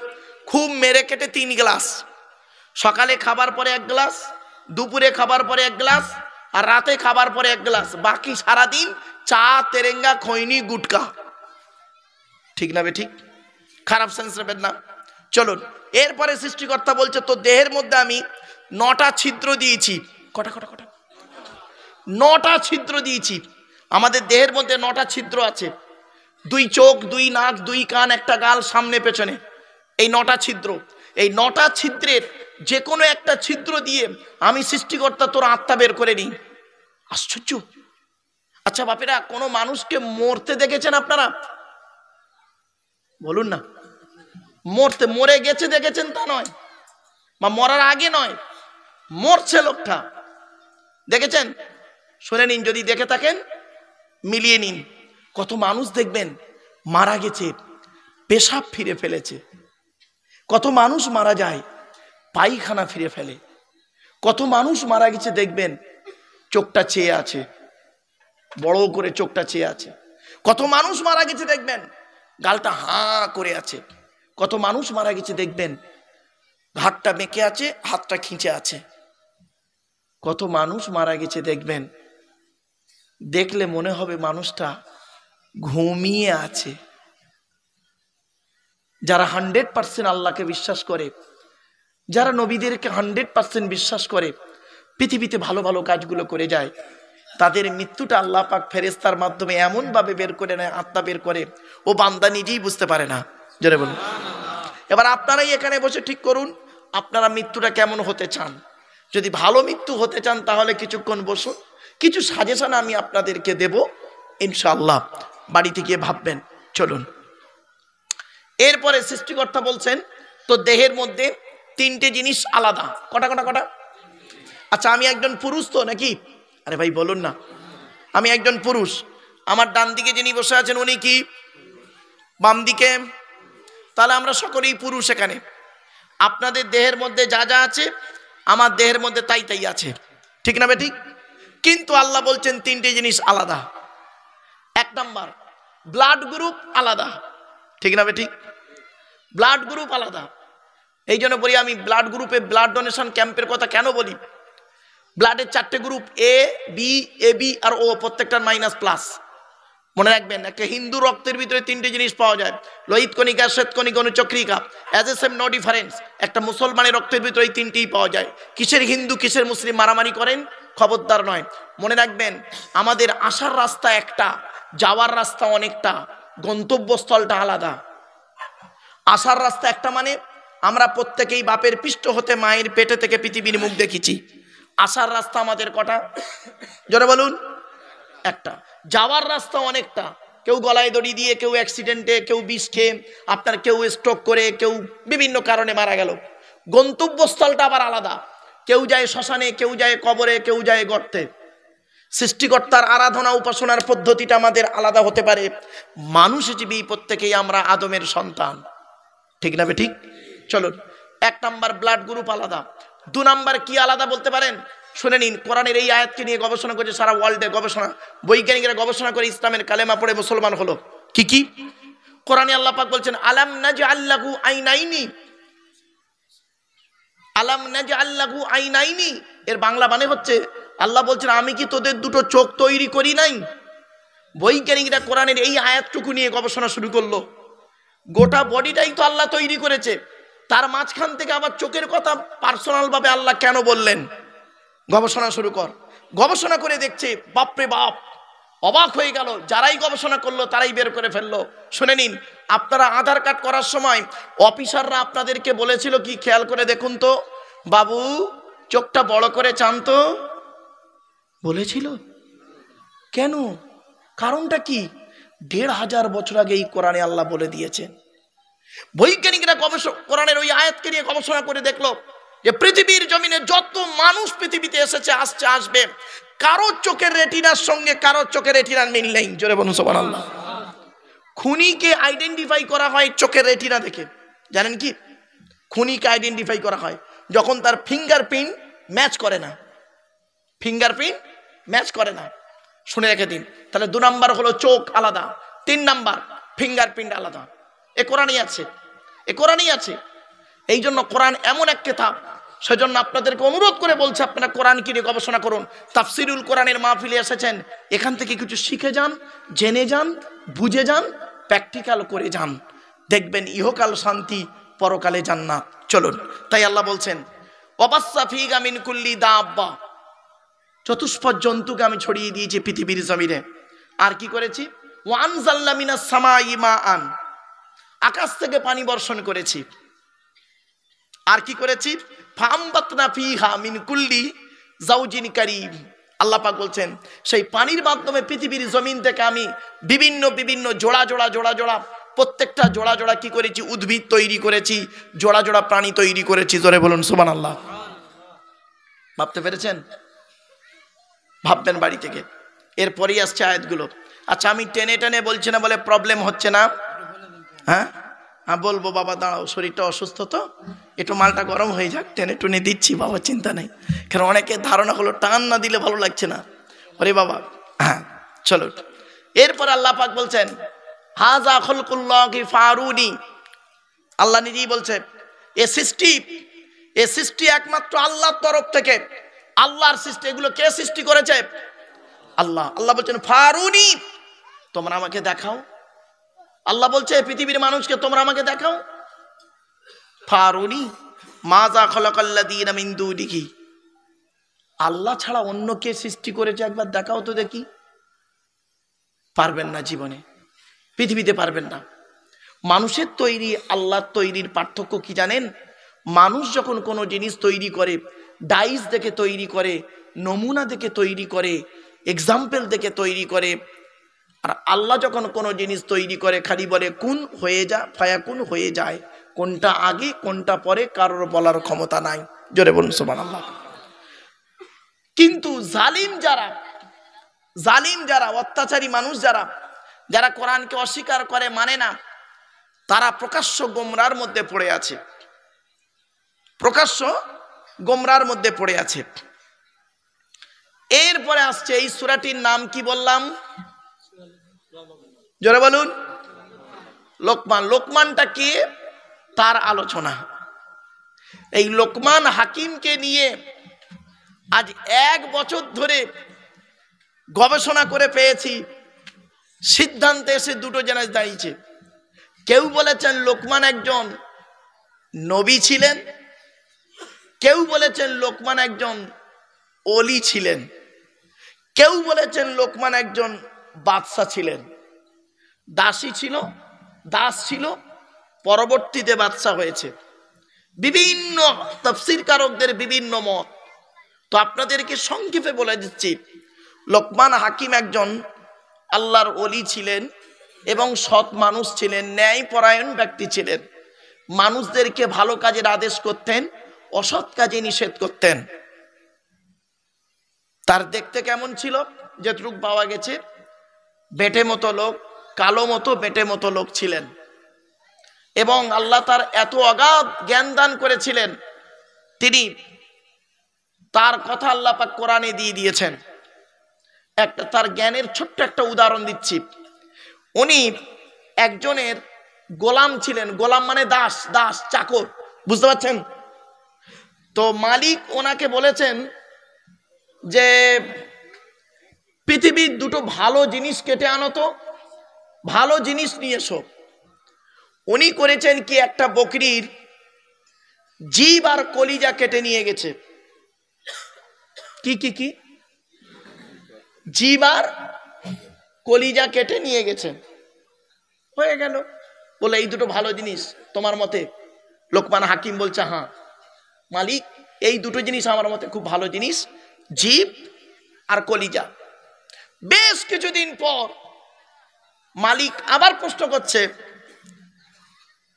খুব মেরে কেটে 3 গ্লাস। সকালে খাবার পরে 1 গ্লাস, দুপুরে খাবার পরে 1 গ্লাস, আর রাতে খাবার পরে 1 গ্লাস। বাকি সারাদিন চা, তেরেঙ্গা, খৈনি, গুটকা। ঠিক না বে ঠিক? খারাপ সেন্স নেবেন না। চলুন, এরপরে সৃষ্টিকর্তা বলছে তো দেহের মধ্যে আমি 9টা ছিদ্র দিয়েছি। কটা? 9টা ছিদ্র দিয়েছি। আমাদের দেহের মধ্যে 9টা ছিদ্র আছে, 2 চোখ, 2 নাক, 2 কান, 1টা গাল, সামনে পেছনে, এই 9টা ছিদ্র। এই 9টা ছিদ্রের যে কোনো একটা ছিদ্র দিয়ে আমি সৃষ্টিকর্তা তোর আত্মা বের করে নিই। আশ্চর্য। আচ্ছা বাপেরা, কোনো মানুষকে মরতে দেখেছেন আপনারা? বলুন না। মরে গেছে দেখেছেন তা নয়, বা মরার আগে নয়, মরছে লোকটা দেখেছেন? শুনে নিন, যদি দেখে থাকেন মিলিয়ে নিন। কত মানুষ দেখবেন মারা গেছে পেশাব ফিরে ফেলেছে, কত মানুষ মারা যায় পায়খানা ফিরে ফেলে, কত মানুষ মারা গেছে দেখবেন চোখটা চেয়ে আছে, বড় করে চোখটা চেয়ে আছে। কত মানুষ মারা গেছে দেখবেন গালটা হাঁ করে আছে। কত মানুষ মারা গেছে দেখবেন হাতটা বেঁকে আছে, হাতটা খিঁচে আছে। কত মানুষ মারা গেছে দেখবেন দেখলে মনে হবে মানুষটা ঘুমিয়ে আছে। যারা 100% আল্লাহকে বিশ্বাস করে, যারা নবীদেরকে 100% বিশ্বাস করে, পৃথিবীতে ভালো ভালো কাজগুলো করে যায়, তাদের মৃত্যুটা আল্লাহ পাক ফেরেশতার মাধ্যমে এমন ভাবে বের করে নেয়, আত্মা বের করে, ও বান্দা নিজেই বুঝতে পারে না। জোরে বলুন। এবার আপনারাই এখানে বসে ঠিক করুন আপনারা মৃত্যুটা কেমন হতে চান। যদি ভালো মৃত্যু হতে চান তাহলে কিছুক্ষণ বসুন, কিছু সাজেশন আমি আপনাদেরকে দেব, ইনশাআল্লাহ বাড়িতে গিয়ে ভাববেন। চলুন, এরপরে সৃষ্টিকর্তা বলছেন তো দেহের মধ্যে 3টে জিনিস আলাদা। কটা? আচ্ছা আমি একজন পুরুষ তো নাকি? আরে ভাই বলুন না। আমি একজন পুরুষ, আমার ডান দিকে যিনি বসে আছেন উনি কি? বাম দিকে। তাহলে আমরা সকলেই পুরুষ এখানে। আপনাদের দেহের মধ্যে যা যা আছে আমার দেহের মধ্যে তাই তাই আছে, ঠিক না বেঠিক? কিন্তু আল্লাহ বলছেন 3টে জিনিস আলাদা। 1 নাম্বার ব্লাড গ্রুপ আলাদা, ঠিক না বেঠিক? ব্লাড গ্রুপ আলাদা। এই জন্য বলি আমি ব্লাড গ্রুপে ব্লাড ডোনেশন ক্যাম্পের কথা কেন বলি। ব্লাডের 4টে গ্রুপ, এ বি, এবি আর ও, প্রত্যেকটার -+। মনে রাখবেন, একটা হিন্দু রক্তের ভিতরে 3টে জিনিস পাওয়া যায়, লোহিত কণিকা, শ্বেত কণিকা, অনুচক্রিকা, as a same no difference. একটা মুসলমানের রক্তের ভিতরে এই 3টেই পাওয়া যায়। কিসের হিন্দু কিসের মুসলিম মারামারি করেন, খবরদার নয়। মনে রাখবেন আমাদের আসার রাস্তা একটা, যাওয়ার রাস্তা অনেকটা, গন্তব্যস্থলটা আলাদা। আসার রাস্তা একটা মানে আমরা প্রত্যেকেই বাপের পৃষ্ঠ হতে মায়ের পেটে থেকে পৃথিবীর মুখ দেখেছি। আসার রাস্তা আমাদের কটা? জোরে বলুন। একটা। যাওয়ার রাস্তা অনেকটা, কেউ গলায় দড়ি দিয়ে, কেউ অ্যাক্সিডেন্টে, কেউ বিষ খেয়ে, আপনার কেউ স্ট্রোক করে, কেউ বিভিন্ন কারণে মারা গেল। গন্তব্যস্থলটা আবার আলাদা। কেউ যায় শ্মশানে, কেউ যায় কবরে, কেউ যায় গর্তে। সৃষ্টিকর্তার আরাধনা উপাসনার পদ্ধতিটা আমাদের আলাদা হতে পারে। মানুষ জীবী প্রত্যেকেই আমরা আদমের সন্তান, ঠিক না ঠিক? চলুন, 1 নাম্বার ব্লাড গ্রুপ আলাদা। 2 নাম্বার কি আলাদা বলতে পারেন? শুনে নিন, কোরআনের এই আয়াতকে নিয়ে গবেষণা করেছে সারা ওয়ার্ল্ডে, গবেষণা বৈজ্ঞানিকরা গবেষণা করে ইসলামের কালেমা পড়ে মুসলমান হলো। কি কি? কোরআনে আল্লাহ পাক বলছেন আলাম নাজআল লাহু আইনাইনি, আলাম নাজআল লাহু আইনাইনি, এর বাংলা মানে হচ্ছে আল্লাহ বলছেন আমি কি তোদের দুটো চোখ তৈরি করি নাই? বৈজ্ঞানিকরা কোরআনের এই আয়াতটুকু নিয়ে গবেষণা শুরু করলো। গোটা বডিটাই তো আল্লাহ তৈরি করেছে, তার মাঝখান থেকে আবার চোখের কথা পার্সোনাল ভাবে আল্লাহ কেন বললেন? গবেষণা শুরু কর। গবেষণা করে দেখছে, বাপরে বাপ, অবাক হয়ে গেল। যারাই গবেষণা করলো তারাই বের করে ফেললো। শুনে নিন, আপনারা আধার কার্ড করার সময় অফিসাররা আপনাদেরকে বলেছিল কি? খেয়াল করে দেখুন তো বাবু, চোখটা বড় করে চান তো, বলেছিল? কেন? কারণটা কি? 1500 বছর আগে এই কোরআনে আল্লাহ বলে দিয়েছেন। বৈজ্ঞানিকরা কোরআনের ওই আয়াতকে নিয়ে গবেষণা করে দেখলো যে পৃথিবীর জমিনে যত মানুষ পৃথিবীতে এসেছে, আসছে, আসবে, কারো চোখের রেটিনার সঙ্গে কারো চোখের রেটিনার মিল নেই। জোরে বলুন সুবহানাল্লাহ। খুনিকে আইডেন্টিফাই করা হয় চোখের রেটিনা দেখে। জানেন কি? খুনিকে আইডেন্টিফাই করা হয় যখন তার ফিঙ্গারপ্রিন্ট ম্যাচ করে না। ফিঙ্গারপ্রিন্ট ম্যাচ করে না। শুনে রেখে দিন। তাহলে 2 নাম্বার হলো চোখ আলাদা, 3 নাম্বার ফিঙ্গারপ্রিন্ট আলাদা। এ কোরআনই আছে, এ কোরআনই আছে। এই জন্য কোরআন এমন এক কিতাব, সেজন্য আপনাদেরকে অনুরোধ করে বলছে আপনারা কোরআন কি নিয়ে গবেষণা করুন। তাফসিরুল কোরআনের মাহফিলে এসেছেন, এখান থেকে কিছু শিখে যান, জেনে যান, বুঝে যান, প্র্যাকটিক্যাল করে যান, দেখবেন ইহকাল শান্তি, পরকালে জান্নাত। চলুন, তাই আল্লাহ বলছেন ওয়াবাসসা ফীকা মিন কুল্লি দাব্বা, চতুষ্পদ জন্তুকে আমি ছড়িয়ে দিয়েছি পৃথিবীর জমিনে। আর কি করেছি? ওয়া আনজালনা মিনাস সামাই মাআন, আকাশ থেকে পানি বর্ষণ করেছি। আর কি করেছি? ফাআমবাতনা ফীহা মিন কুল্লি যাওজিন কারীম, আল্লাহ পাক বলছেন সেই পানির মাধ্যমে পৃথিবীর জমিন থেকে আমি বিভিন্ন বিভিন্ন জোড়া জোড়া জোড়া জোড়া, প্রত্যেকটা জোড়া জোড়া কি করেছি? উদ্ভিদ তৈরি করেছি, জোড়া জোড়া প্রাণী তৈরি করেছি। জোরে বলুন সুবহানাল্লাহ। ভাবতে পেরেছেন? ভাববেন বাড়ি থেকে। এরপরেই আসছে আয়াতগুলো। আচ্ছা, আমি টেনে টেনে বলছি না বলে প্রবলেম হচ্ছে না? হ্যাঁ হ্যাঁ বলবো বাবা, দাঁড়াও, শরীরটা অসুস্থ তো, একটু মালটা গরম হয়ে যাক, টেনে টুনে দিচ্ছি বাবা, চিন্তা নেই। কারণ অনেকের ধারণা হলো টান না দিলে ভালো লাগছে না। ওরে বাবা, হ্যাঁ চলো। এরপর আল্লাহ পাক বলছেন হাযা খালকুল্লাহি ফারুনি, আল্লাহ নিজেই বলছে এ সৃষ্টি একমাত্র আল্লাহর তরফ থেকে, আল্লাহর সৃষ্টি। এগুলো কে সৃষ্টি করেছে? আল্লাহ। আল্লাহ বলছেন ফারুনি, তোমরা আমাকে দেখাও। আল্লাহ বলছে পৃথিবীর মানুষকে তোমরা আমাকে দেখাও। ফারুনি মাজা খালাকাল্লাযীনা মিন দুনিহি, আল্লাহ ছাড়া অন্য কে সৃষ্টি করেছে একবার দেখাও তো দেখি। পারবেন না, জীবনে পৃথিবীতে পারবেন না। মানুষের তৈরি আল্লাহর তৈরির পার্থক্য কি জানেন? মানুষ যখন কোনো জিনিস তৈরি করে, ডাইস দেখে তৈরি করে, নমুনা দেখে তৈরি করে, এক্সাম্পল দেখে তৈরি করে। আর আল্লাহ যখন কোনো জিনিস তৈরি করে খালি বলে কুন হয়ে যা, ফায়াকুন হয়ে যায়। কোনটা আগে কোনটা পরে কারোর বলার ক্ষমতা নাই। জোরে বলুন সুবহানাল্লাহ। কিন্তু জালিম যারা অত্যাচারী মানুষ, যারা কোরআনকে অস্বীকার করে, মানে না, তারা প্রকাশ্য গোমরার মধ্যে পড়ে আছে, প্রকাশ্য গোমরার মধ্যে পড়ে আছে। এরপরে আসছে এই সূরাটির নাম কি বললাম? জোরে বলুন। লোকমান। লোকমানটা কি? তার আলোচনা। এই লোকমান হাকিমকে নিয়ে আজ 1 বছর ধরে গবেষণা করে পেয়েছি, সিদ্ধান্তে এসে দুটো জিনিস দাঁড়িয়েছে। কেউ বলেছেন লোকমান একজন নবী ছিলেন, কেউ বলেছেন লোকমান একজন ওলি ছিলেন, কেউ বলেছেন লোকমান একজন বাদশা ছিলেন। দাসী ছিল, দাস ছিল, পরবর্তীতে বাদশা হয়েছে। বিভিন্ন তাফসীরকারকদের বিভিন্ন মত। তো আপনাদেরকে সংক্ষেপে বলে দিচ্ছি, লোকমান হাকিম একজন আল্লাহর ওলি ছিলেন, এবং সৎ মানুষ ছিলেন, ন্যায়পরায়ণ ব্যক্তি ছিলেন। মানুষদেরকে ভালো কাজের আদেশ করতেন, অসৎ কাজে নিষেধ করতেন। তার দেখতে কেমন ছিল? যেটুক পাওয়া গেছে, বেটে মতো লোক, কালো মতো বেটে মতো লোক ছিলেন। এবং আল্লাহ তার এত অগাধ জ্ঞান দান করেছিলেন, তিনি তার কথা আল্লাহ পাক কোরআনে দিয়ে দিয়েছেন। একটা তার জ্ঞানের ছোট্ট একটা উদাহরণ দিচ্ছি। উনি একজনের গোলাম ছিলেন। গোলাম মানে দাস, দাস চাকর, বুঝতে পারছেন তো? মালিক ওনাকে বলেছেন যে পৃথিবীর দুটো ভালো জিনিস কেটে আনো তো, ভালো জিনিস নিয়ে এসো। উনি করেছেন কি, একটা বকরির জিব আর কলিজা কেটে নিয়ে গেছে। কি কি কি? জিব আর কলিজা কেটে নিয়ে গেছে। হয়ে গেল। বলে এই দুটো ভালো জিনিস তোমার মতে? লোকমান হাকিম বলছে, হ্যাঁ মালিক, এই দুটো জিনিস আমার মতে খুব ভালো জিনিস, জিব আর কলিজা। বেশ কিছুদিন পর মালিক আবার প্রশ্ন করছে,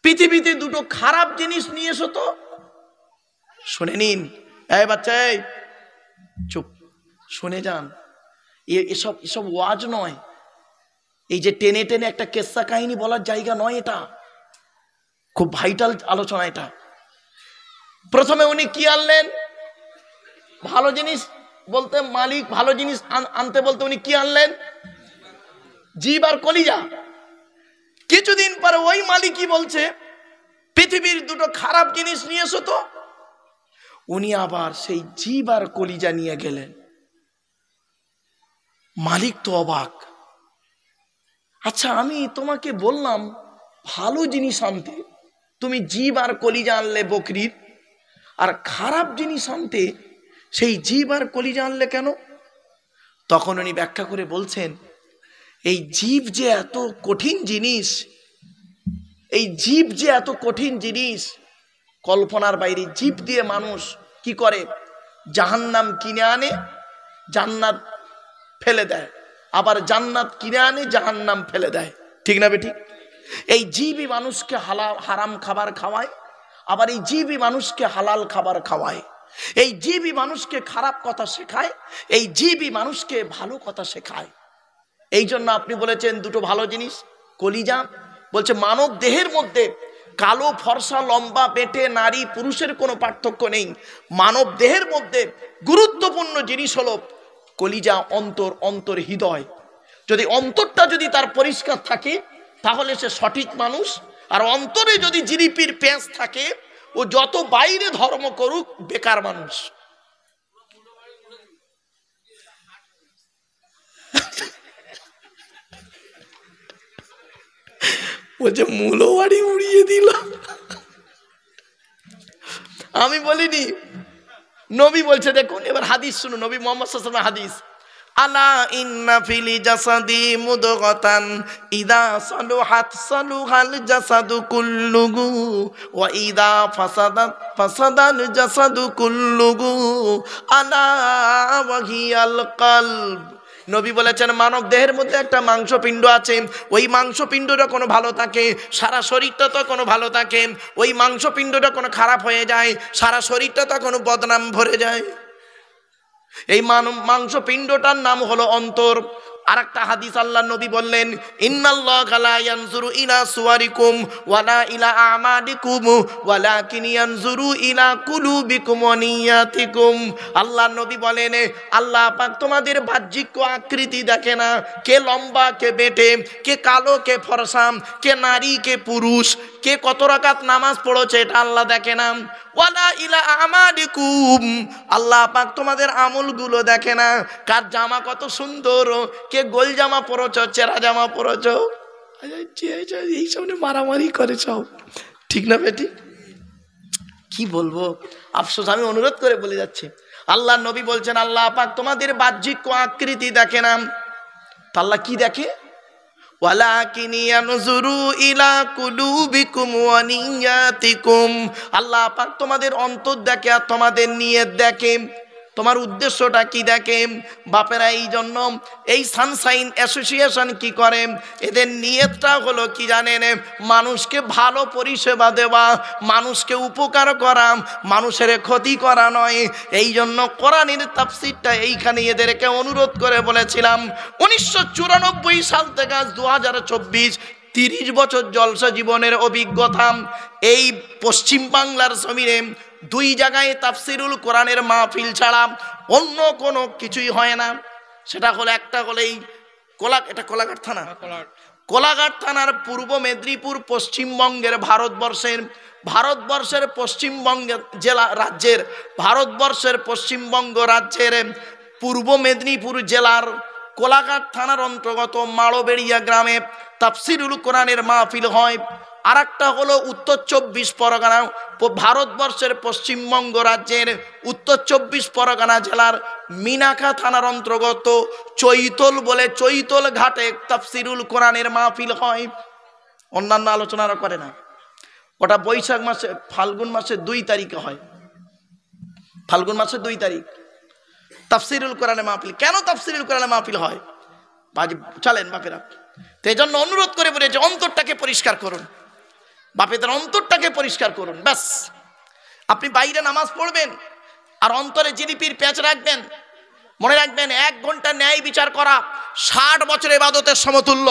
পৃথিবীতে দুটো খারাপ জিনিস নিয়ে এসো তো। শুনে নিন, এই বাচ্চা, এই চুপ, শুনে যান। এসব এসব ওয়াজ নয়, এই যে টেনে টেনে একটা কেসা কাহিনী বলার জায়গা নয়, এটা খুব ভাইটাল আলোচনা। এটা প্রথমে উনি কি আনলেন? ভালো জিনিস বলতে, মালিক ভালো জিনিস আনতে বলতে উনি কি আনলেন? জিব আর কলিজা। কিছুদিন পরে ওই মালিকই বলছে পৃথিবীর দুটো খারাপ জিনিস নিয়ে এসো তো। উনি আবার সেই জিব আর কলিজা নিয়ে গেলেন। মালিক তো অবাক। আচ্ছা, আমি তোমাকে বললাম ভালো জিনিস আনতে, তুমি জিব আর কলিজা আনলে বকরির, আর খারাপ জিনিস আনতে সেই জিব আর কলিজা আনলে কেন? তখন উনি ব্যাখ্যা করে বলছেন, এই জীব যে এত কঠিন জিনিস, এই জীব যে এত কঠিন জিনিস, কল্পনার বাইরে। জীব দিয়ে মানুষ কি করে? জাহান্নাম কিনে আনে, জান্নাত ফেলে দেয়, আবার জান্নাত কিনে আনে, জাহান্নাম ফেলে দেয়। ঠিক না বেঠিক? এই জীবই মানুষকে হারাম খাবার খাওয়ায়, আবার এই জীবই মানুষকে হালাল খাবার খাওয়ায়। এই জীবই মানুষকে খারাপ কথা শেখায়, এই জীবই মানুষকে ভালো কথা শেখায়। এই জন্য আপনি বলেছেন দুটো ভালো জিনিস, কলিজা। বলছে মানব দেহের মধ্যে কালো, ফর্সা, লম্বা, বেটে, নারী, পুরুষের কোনো পার্থক্য নেই। মানব দেহের মধ্যে গুরুত্বপূর্ণ জিনিস হলো কলিজা, অন্তর, অন্তর হৃদয়। যদি অন্তরটা যদি তার পরিষ্কার থাকে তাহলে সে সঠিক মানুষ। আর অন্তরে যদি জিলিপির পেঁচ থাকে, ও যত বাইরে ধর্ম করুক বেকার মানুষ। বলছে মূলো বাড়ি উড়িয়ে দিল। আমি বলিনি, নবী বলছে। দেখুন এবার হাদিস শুনুন, নবী মুহাম্মদ সাল্লাল্লাহু আলাইহি ওয়াসাল্লাম হাদিস, আলা ইন্না ফিল জাসাদি মুদগাতান ইদা সালুহাত সালুহাল জাসাদু কুল্লুহু ওয়া ইদা ফাসাদাত ফাসাদাল জাসাদু কুল্লুহু আলা ওয়া হিয়াল কলব। নবী বলেছেন মানব দেহের মধ্যে একটা মাংসপিণ্ড আছে, ওই মাংসপিণ্ডটা কোনো ভালো থাকে সারা শরীরটা তো কোনো ভালো থাকে, ওই মাংসপিণ্ডটা কোনো খারাপ হয়ে যায় সারা শরীরটা তো কোনো বদনাম ভরে যায়। এই মাংসপিণ্ডটার নাম হলো অন্তর। আর একটা হাদিস আল্লাহ নবী বললেন, ইন্নাল্লাহা লা ইয়ানজুরু ইলা সুওয়ারিকুম ওয়ালা ইলা আমালিকুম ওয়ালাকিন ইয়ানজুরু ইলা কুলুবিকুম ওয়া নিয়াতিকুম। আল্লাহ নবী বলেন, আল্লাহ পাক তোমাদের বাহ্যিক আকৃতি দেখে না, কে লম্বা কে বেটে, কে কালো কে ফর্সা, কে নারী কে পুরুষ, কে কত রাকাত নামাজ পড়েছে এটা আল্লাহ দেখে না। ওয়ালা ইলা আমালিকুম, আল্লাহ পাক তোমাদের আমলগুলো দেখে না, কার জামা কত সুন্দর, কে গোল জামা পরেছ, চেরা জামা পরেছ, এই সামনে মারামারি করে সব। ঠিক না বেটি? কি বলবো, আফসোস, আমি অনুরোধ করে বলে যাচ্ছি। আল্লাহ নবী বলছেন আল্লাহ পাক তোমাদের বাহ্যিক আকৃতি দেখে না, তা আল্লাহ কি দেখে? ওয়ালাকিন ইয়ানজুরু ইলা কুলুবিকুম ওয়া নিয়াতিকুম, আল্লাহ পাক তোমাদের অন্তর দেখে আর তোমাদের নিয়ত দেখে। তোমার উদ্দেশ্যটা কি? দেখে বাপেরা এই জন্য এই সানশাইন অ্যাসোসিয়েশন কি করে, এদের নিয়তটা হলো কি জানেন, মানুষকে ভালো পরিষেবা দেওয়া, মানুষকে উপকার করা, মানুষের ক্ষতি করা নয়। এই জন্য কোরআনের তাফসীরটা এইখানে এদেরকে অনুরোধ করে বলেছিলাম 1994 সাল থেকে আজ 2024 30 বছর জলসা জীবনের অভিজ্ঞতা। এই পশ্চিম বাংলার জমিনে 2 জায়গায় তাফসিরুল কোরআনের মাহফিল ছাড়া অন্য কোনো কিছুই হয় না। সেটা হলো, একটা হলো এই কোলাঘাট থানা, কোলাঘাট থানার পূর্ব মেদিনীপুর, পশ্চিমবঙ্গের ভারতবর্ষের পশ্চিমবঙ্গের জেলা রাজ্যের, ভারতবর্ষের পশ্চিমবঙ্গ রাজ্যের পূর্ব মেদিনীপুর জেলার কোলাঘাট থানার অন্তর্গত মাড়োবেড়িয়া গ্রামে তাফসিরুল কোরআনের মাহফিল হয়। আর একটা হলো উত্তর 24 পরগনা, ভারতবর্ষের পশ্চিমবঙ্গ রাজ্যের উত্তর 24 পরগনা জেলার মিনাখা থানার অন্তর্গত চৈতল বলে চৈতল ঘাটে তাফসিরুল কোরআনের মাহফিল হয়। অন্যান্য আলোচনারা করে না। ওটা বৈশাখ মাসে, ফাল্গুন মাসে 2 তারিখে হয়, ফাল্গুন মাসে 2 তারিখ তাফসিরুল কোরআনের মাহফিল। কেন তাফসিরুল কোরআনের মাহফিল হয়? চলেন বাপেরা, তো এই জন্য অনুরোধ করে বলেছে অন্তরটাকে পরিষ্কার করুন, বাপেদের অন্তরটাকে পরিষ্কার করুন। ব্যাস, আপনি বাইরে নামাজ পড়বেন আর অন্তরে জিলিপির প্যাঁচ রাখবেন। মনে রাখবেন, 1 ঘন্টা ন্যায় বিচার করা 60 বছর ইবাদতের সমতুল্য।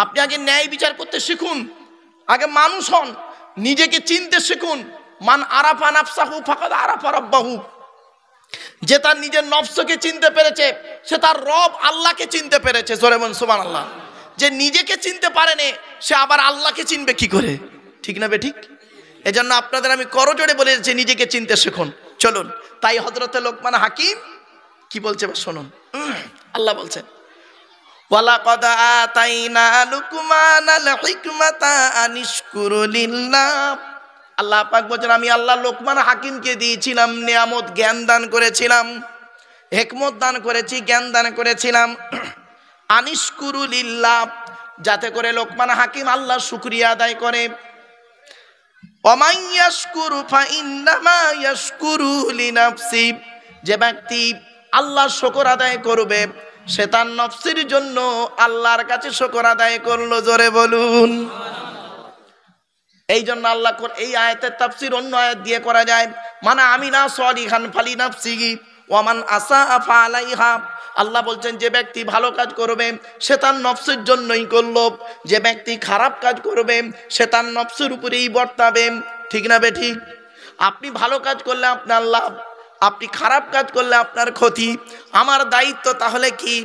আপনি আগে ন্যায় বিচার করতে শিখুন, আগে মানুষ হন, নিজেকে চিনতে শিখুন। মান আরাফা নাফসাহু ফাকাদ আরাফা রাব্বাহু। যে তার নিজের নফসকে চিনতে পেরেছে, সে তার রব আল্লাহকে চিনতে পেরেছে। জোরে বলুন সুবহানাল্লাহ। যে নিজেকে চিনতে পারেনি, সে আবার আল্লাহকে চিনবে কি করে? ঠিক না বে ঠিক? এজন্য আপনাদের আমি করজোড়ে বলে যে নিজেকে চিনতে শিখুন। চলুন, তাই হযরতে লোকমান হাকিম কি বলছে শুনুন। আল্লাহ বলছেন, ওয়ালাকাদ আতাইনা লুকমানাল হিকমাতা আনিশকুরু লিল্লাহ। আল্লাহ পাক বলেন, আমি আল্লাহ লোকমান হাকিমকে দিয়েছিলাম নিয়ামত, জ্ঞান দান করেছিলাম, হিকমত দান করেছি, জ্ঞান দান করেছিলাম। আনিশকুরু লিল্লাহ, যাতে করে লোকমান হাকিম আল্লাহ শুকরিয়া আদায় করে। ওয়ামান ইয়াশকুরু ফাইন্নামা ইয়াশকুরু লিনাফসি। যে ব্যক্তি আল্লাহ শুকর আদায় করবে, সে তার নফসের জন্য আল্লাহর কাছে শুকর আদায় করলো। জোরে বলুন। এই জন্য আল্লাহ এই আয়াতের তাফসীর অন্য আয়াত দিয়ে করা যায়, মানে আমিনা সলিহান ফালি নাফসিহি ওয়ামান আসা ফালাইহা। আল্লাহ বলছেন, যে ব্যক্তি ভালো কাজ করবে সে তার নফসের জন্যই করলো, যে ব্যক্তি খারাপ কাজ করবে সে তার নফসের উপরেই বর্তাবে। ঠিক না বে ঠিক? আপনি ভালো কাজ করলে আপনার লাভ, আপনি খারাপ কাজ করলে আপনার ক্ষতি। আমার দায়িত্ব তাহলে কি?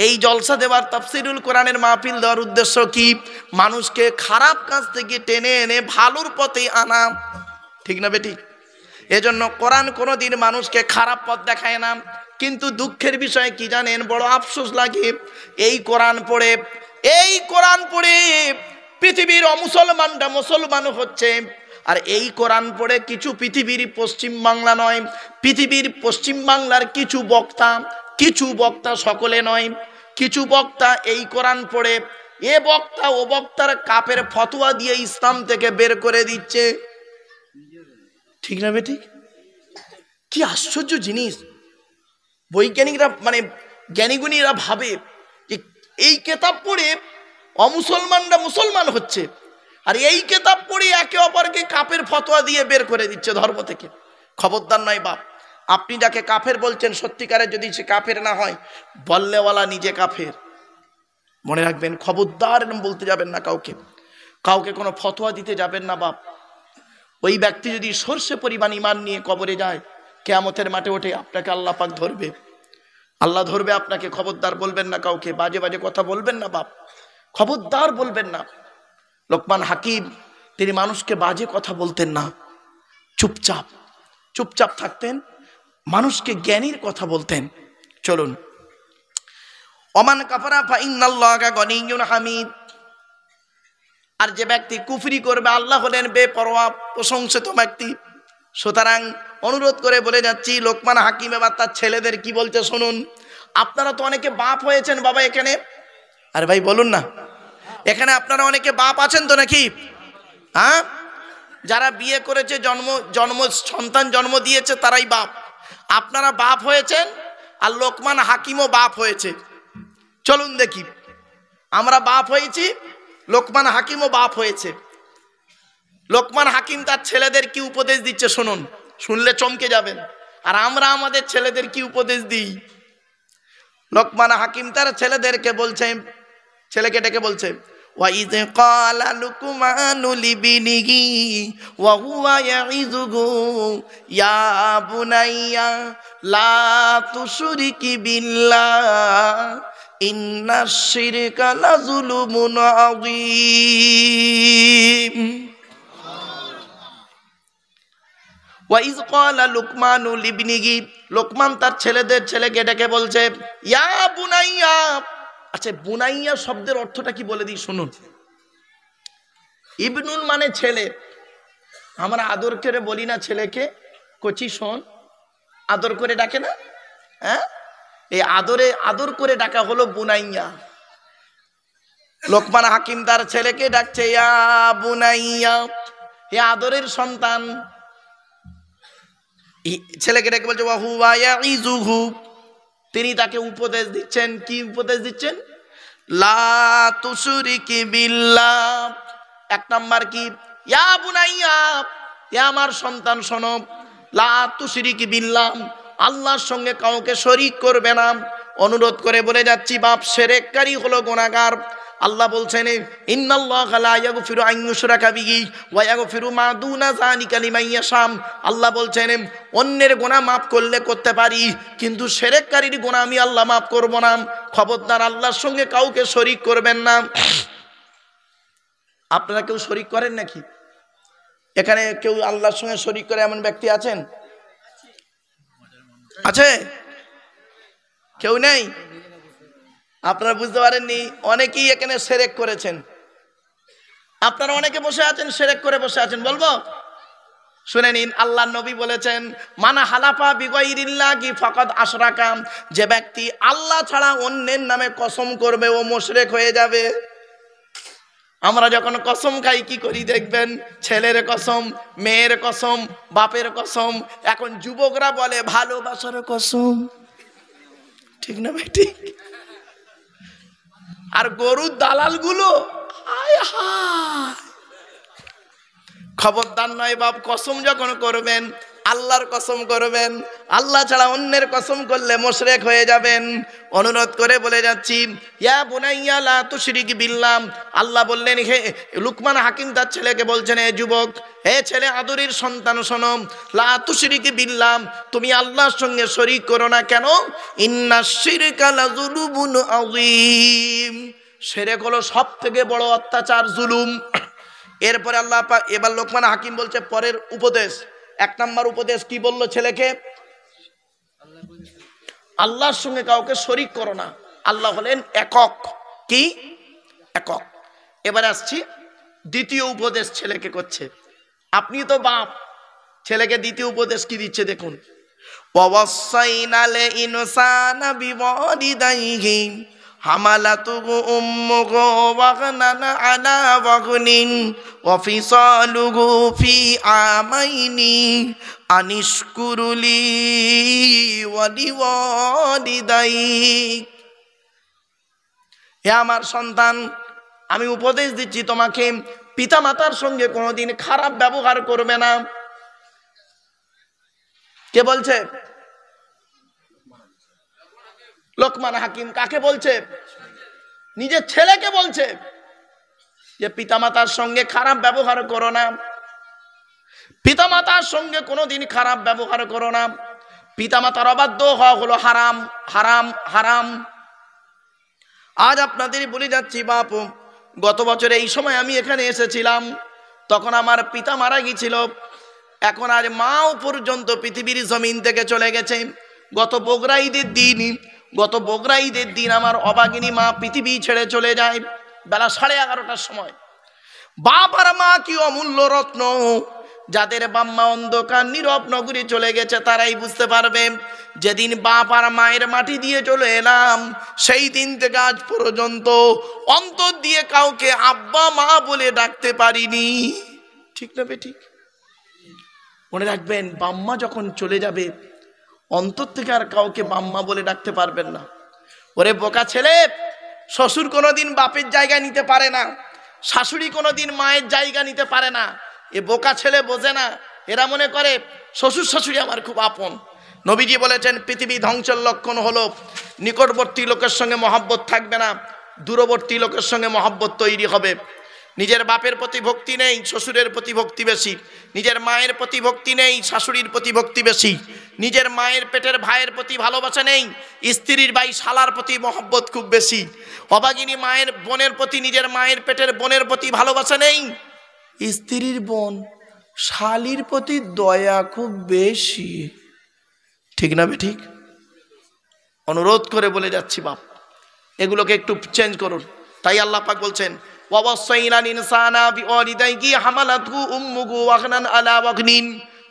এই জলসা দেওয়ার, তাফসিরুল কোরআনের মাহফিল দেওয়ার উদ্দেশ্য কি? মানুষকে খারাপ কাজ থেকে টেনে এনে ভালোর পথে আনা। ঠিক না বেটি? এজন্য কোরআন কোনোদিন মানুষকে খারাপ পথ দেখায় না। কিন্তু দুঃখের বিষয় কি জানেন, বড় আফসোস লাগে, এই কোরআন পড়ে পৃথিবীর অমুসলমানরা মুসলমান হচ্ছে। আর এই কোরআন পড়ে কিছু পৃথিবীর পশ্চিম বাংলা নয়, পৃথিবীর পশ্চিম বাংলার কিছু বক্তা, সকলে নয়, কিছু বক্তা এই কোরআন পড়ে এ বক্তা ও বক্তার কাপের ফতোয়া দিয়ে ইসলাম থেকে বের করে দিচ্ছে। ঠিক না বেঠিক? কি আশ্চর্য জিনিস! বৈজ্ঞানিকরা, মানে জ্ঞানীগুণীরা ভাবে যে এই কেতাব পড়ে অমুসলমানরা মুসলমান হচ্ছে, আর এই কেতাব পড়ে একে অপরকে কাপের ফতোয়া দিয়ে বের করে দিচ্ছে ধর্ম থেকে। খবরদার নয় বাপ, আপনি যাকে কাফের বলছেন সত্যিকারের যদি সে কাফের না হয়, বললেওয়ালা নিজে কাফের। মনে রাখবেন, খবরদার বলতে যাবেন না কাউকে কোনো ফতোয়া দিতে যাবেন না বাপ। ওই ব্যক্তি যদি সর্ষে পরিমাণ ঈমান নিয়ে কবরে যায়, কিয়ামতের মাঠে ওঠে আপনাকে আল্লাহ পাক ধরবে, আল্লাহ ধরবে আপনাকে। খবরদার বলবেন না কাউকে, বাজে বাজে কথা বলবেন না বাপ, খবরদার বলবেন না। লোকমান হাকিম তিনি মানুষকে বাজে কথা বলতেন না, চুপচাপ থাকতেন, মানুষকে জ্ঞানীর কথা বলতেন। চলুন, ওমান কাফারা ফা ইন্নাল্লাহা গনিয়্যুন হামিদ। আর যে ব্যক্তি কুফরি করবে, আল্লাহ হলেন বেপরোয়া প্রশংসিত ব্যক্তি। সুতরাং অনুরোধ করে বলে যাচ্ছি, লোকমান হাকিম এবার তার ছেলেদের কি বলছে শুনুন। আপনারা তো অনেকে বাপ হয়েছেন বাবা এখানে, আরে ভাই বলুন না, এখানে আপনারা অনেকে বাপ আছেন তো নাকি? হ্যাঁ, যারা বিয়ে করেছে, সন্তান জন্ম দিয়েছে তারাই বাপ। আপনারা বাপ হয়েছেন আর লোকমান হাকিমও বাপ হয়েছে। চলুন দেখি, আমরা বাপ হয়েছি, লোকমান হাকিমও বাপ হয়েছে। লোকমান হাকিম তার ছেলেদের কি উপদেশ দিচ্ছে শুনুন, শুনলে চমকে যাবেন। আর আমরা আমাদের ছেলেদের কি উপদেশ দিই। লোকমান হাকিম তার ছেলেদেরকে বলছে, ছেলেকে ডেকে বলছে, وَإِذْ قَالَ لُقْمَانُ لِابْنِهِ وَهُوَ يَعِظُهُ يَا بُنَيَّ لَا تُشْرِكْ بِاللَّهِ إِنَّ الشِّرْكَ لَظُلْمٌ عَظِيمٌ। ওয়াইজ ক্বালা লুকমানু লিবনিহি, লোকমান তার ছেলেকে ডেকে বলছে, ইয়া বুনাইয়া। আচ্ছা, বুনাইয়া শব্দের অর্থটা কি বলে দিই শুনুন। ইবনুল মানে ছেলে, আমরা আদর করে বলি না ছেলেকে, কচি শোন, আদর করে ডাকে না, হ্যাঁ, এই আদর করে ডাকা হলো বুনাইয়া। লোকমান হাকিম তার ছেলেকে ডাকছে, ইয়া বুনাইয়া, হে আদরের সন্তান। ছেলেকে ডেকে বলছে ওয়াহুয়া ইয়াইজুহু, তিনি তাকে উপদেশ দিচ্ছেন। কি উপদেশ দিচ্ছেন? লা তুশরিক বিল্লাহ। এক নাম্বার কি? ইয়া বুনাইয়া, হে আমার সন্তান শোনো, লা তুশরিক বিল্লাহ, আল্লাহর সঙ্গে কাউকে শরীক করবে না। অনুরোধ করে বলে যাচ্ছি, বাপ শিরককারী হলো গুনাহগার। আল্লাহ বলছেন, ইন্নাল্লাহা লা ইয়াগফিরু আন ইউশরাকা বিহি ওয়া ইয়াগফিরু মা দুনা যালিকা লিমান ইয়াশা। আল্লাহ বলছেন, অন্যের গুনাহ মাফ করলে করতে পারি, কিন্তু শিরককারীর গুনাহ আমি আল্লাহ মাফ করব না। খবরদার আল্লাহর সঙ্গে কাউকে শরীক করবেন না। আপনারা কেউ শরীক করেন নাকি? এখানে কেউ আল্লাহর সঙ্গে শরীক করে এমন ব্যক্তি আছেন? আছে? কেউ নেই? আপনারা বুঝতে পারেননি, অনেকেই এখানে শিরক করেছেন। আপনারা অনেকে বসে আছেন, শিরক করে বসে আছেন। বলবো? শুনে নিন, আল্লাহর নবী বলেছেন, মানা হালাফা বিগাইরিল্লাহি ফাকাদ আশরাকা, যে ব্যক্তি আল্লাহ ছাড়া অন্যের নামে কসম করবে ও মুশরিক হয়ে যাবে। আমরা যখন কসম খাই কি করি দেখবেন, ছেলের কসম, মেয়ের কসম, বাপের কসম, এখন যুবকরা বলে ভালোবাসার কসম। ঠিক না ভাই? ঠিক। আর গরুর দালালগুলো, হায় হায়, খবরদার নয় বাপ, কসম যখন করবেন আল্লাহর কসম করবেন, আল্লাহ ছাড়া অন্যের কসম করলে মুশরিক হয়ে যাবেন। অনুরোধ করে বলে যাচ্ছি, ইয়া বুনাইয়া লা তুশরিক বিল্লাহ। আল্লাহ বললেন, হে লুকমান হাকিম তার ছেলেকে বলছেন, হে যুবক, হে ছেলে আদরের সন্তান শোনো, লা তুশরিক বিল্লাহ, তুমি আল্লাহর সঙ্গে শরীক করো না। কেন? ইন্নাশ শিরকা লাযুলুমুন আযীম, শিরক হলো সবথেকে বড় অত্যাচার, জুলুম। এরপরে আল্লাহ পাক এবার লোকমান হাকিম বলছে পরের উপদেশ। এক নাম্বার উপদেশ কি বলল ছেলেকে? আল্লাহর সঙ্গে কাউকে শরীক করো না। আল্লাহ হলেন একক। কি? একক। এবারে আসছি দ্বিতীয় উপদেশ ছেলেকে করছে। আপনি তো বাপ, ছেলেকে দ্বিতীয় উপদেশ কি দিচ্ছে দেখুন। ওয়াসাইনাল ইনসানা বিওয়ালিদাইহি হামালাতুহু উম্মুহু ওয়াগনান আলা ওয়াগনিন ওয়া ফিসালুহু ফি আমাইনি আনিশকুরুলি ওয়া লিওয়ালিদাইক। হে আমার সন্তান, আমি উপদেশ দিচ্ছি তোমাকে, পিতা মাতার সঙ্গে কোনোদিন খারাপ ব্যবহার করবে না। কে বলছে? লোকমান হাকিম। কাকে বলছে? নিজের ছেলেকে বলছে যে পিতামাতার সঙ্গে খারাপ ব্যবহার করো না, পিতামাতার সঙ্গে কোনোদিন খারাপ ব্যবহার করো না। পিতামাতার অবাধ্য হওয়া হলো হারাম, হারাম, হারাম। আজ আপনাদের বলে যাচ্ছি বাপু, গত বছর এই সময় আমি এখানে এসেছিলাম, তখন আমার পিতা মারা গিয়েছিল। এখন আজ মাও পর্যন্ত পৃথিবীর জমিন থেকে চলে গেছে। গত বকরা ঈদের দিন আমার অবাগিনী মা পৃথিবী ছেড়ে চলে যায় বেলা 11:30টার সময়। বাপ আর মা কি অমূল্য রত্ন, যাদের বাম্মা অন্ধকার নীরব নগরী চলে গেছে তারাই বুঝতে পারবে। যেদিন বাপ আর মায়ের মাটি দিয়ে চলে এলাম, সেই দিন থেকে আজ পর্যন্ত অন্তর দিয়ে কাউকে আব্বা মা বলে ডাকতে পারিনি। ঠিক না বে? ঠিক। মনে রাখবেন, বাম্মা যখন চলে যাবে, অন্তর থেকে আর কাউকে বাম্মা বলে ডাকতে পারবেন না। ওরে বোকা ছেলে, শ্বশুর কোনোদিন বাপের জায়গা নিতে পারে না, শাশুড়ি কোনোদিন মায়ের জায়গা নিতে পারে না। এ বোকা ছেলে বোঝে না, এরা মনে করে শ্বশুর শাশুড়ি আমার খুব আপন। নবীজি বলেছেন পৃথিবী ধ্বংসের লক্ষণ হলো নিকটবর্তী লোকের সঙ্গে মহব্বত থাকবে না, দূরবর্তী লোকের সঙ্গে মহব্বত তৈরি হবে। নিজের বাপের প্রতি ভক্তি নেই, শ্বশুরের প্রতি ভক্তি বেশি। নিজের মায়ের প্রতি ভক্তি নেই, শাশুড়ির প্রতি ভক্তি বেশি। নিজের মায়ের পেটের ভাইয়ের প্রতি ভালোবাসা নেই, স্ত্রীর ভাই শালার প্রতি মহব্বত খুব বেশি। অভাগিনী মায়ের বোনের প্রতি, নিজের মায়ের পেটের বোনের প্রতি ভালোবাসা নেই, স্ত্রীর বোন শালির প্রতি দয়া খুব বেশি। ঠিক না বে ঠিক? অনুরোধ করে বলে যাচ্ছি বাপ, এগুলোকে একটু চেঞ্জ করুন। তাই আল্লাহ পাক বলছেন ওয়াসাইনাল ইনসানা বিওয়ালিদাইহি হামালাতহু উম্মুহু ওয়াহনান আলা ওয়াহনিন,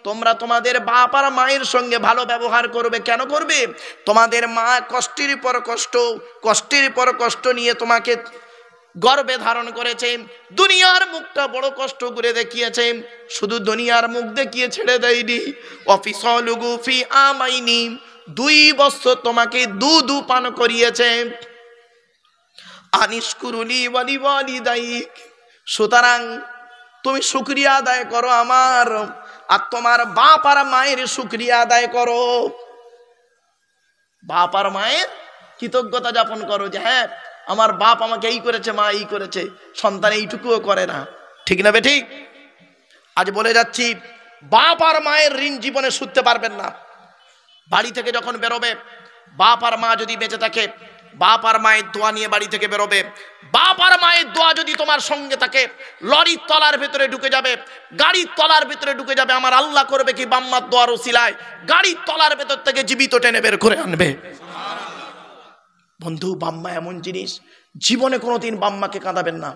তোমরা তোমাদের বাপ আর মায়ের সঙ্গে ভালো ব্যবহার করবে। কেন করবে? তোমাদের মা কষ্টের পর কষ্ট, কষ্টের পর কষ্ট নিয়ে তোমাকে গর্ভে ধারণ করেছে, দুনিয়ার মুখটা বড় কষ্ট করে দেখিয়েছে, শুধু দুনিয়ার মুখ দেখিয়ে ছেড়ে দেয়নি। অফিসলুগু ফি আমাইনি, 2 বছর তোমাকে দুধ পান করিয়েছে। আনিশকুরুলি ওয়ালি ওয়ালিদাইক, সুতরাং তুমি শুকরিয়া আদায় করো আমার, আর তোমার বাপ আর মায়ের শুকরিয়া আদায় করো। বাপ আর মায়ের কৃতজ্ঞতা যাপন করো যে হ্যাঁ আমার বাপ আমাকে এই করেছে, মা এই করেছে, সন্তান এইটুকুও করে না। ঠিক না বে ঠিক? আজ বলে যাচ্ছি বাপ আর মায়ের ঋণ জীবনে শুধতে পারবেন না। বাড়ি থেকে যখন বেরোবে, বাপ আর মা যদি বেঁচে থাকে, বাপ আর মায়ের দোয়া নিয়ে বাড়ি থেকে বেরোবে। বাপ আর মায়ের দোয়া যদি তোমার সঙ্গে থাকে, লরির তলার ভেতরে ঢুকে যাবে, গাড়ির তলার ভেতরে ঢুকে যাবে। আমার আল্লাহ করবে কি বাম্মার দোয়ার ওসিলায় গাড়ির তলার ভেতর থেকে জীবিত টেনে বের করে আনবে। বন্ধু, বাম্মা এমন জিনিস, জীবনে কোনোদিন বাম্মাকে কাঁদাবেন না।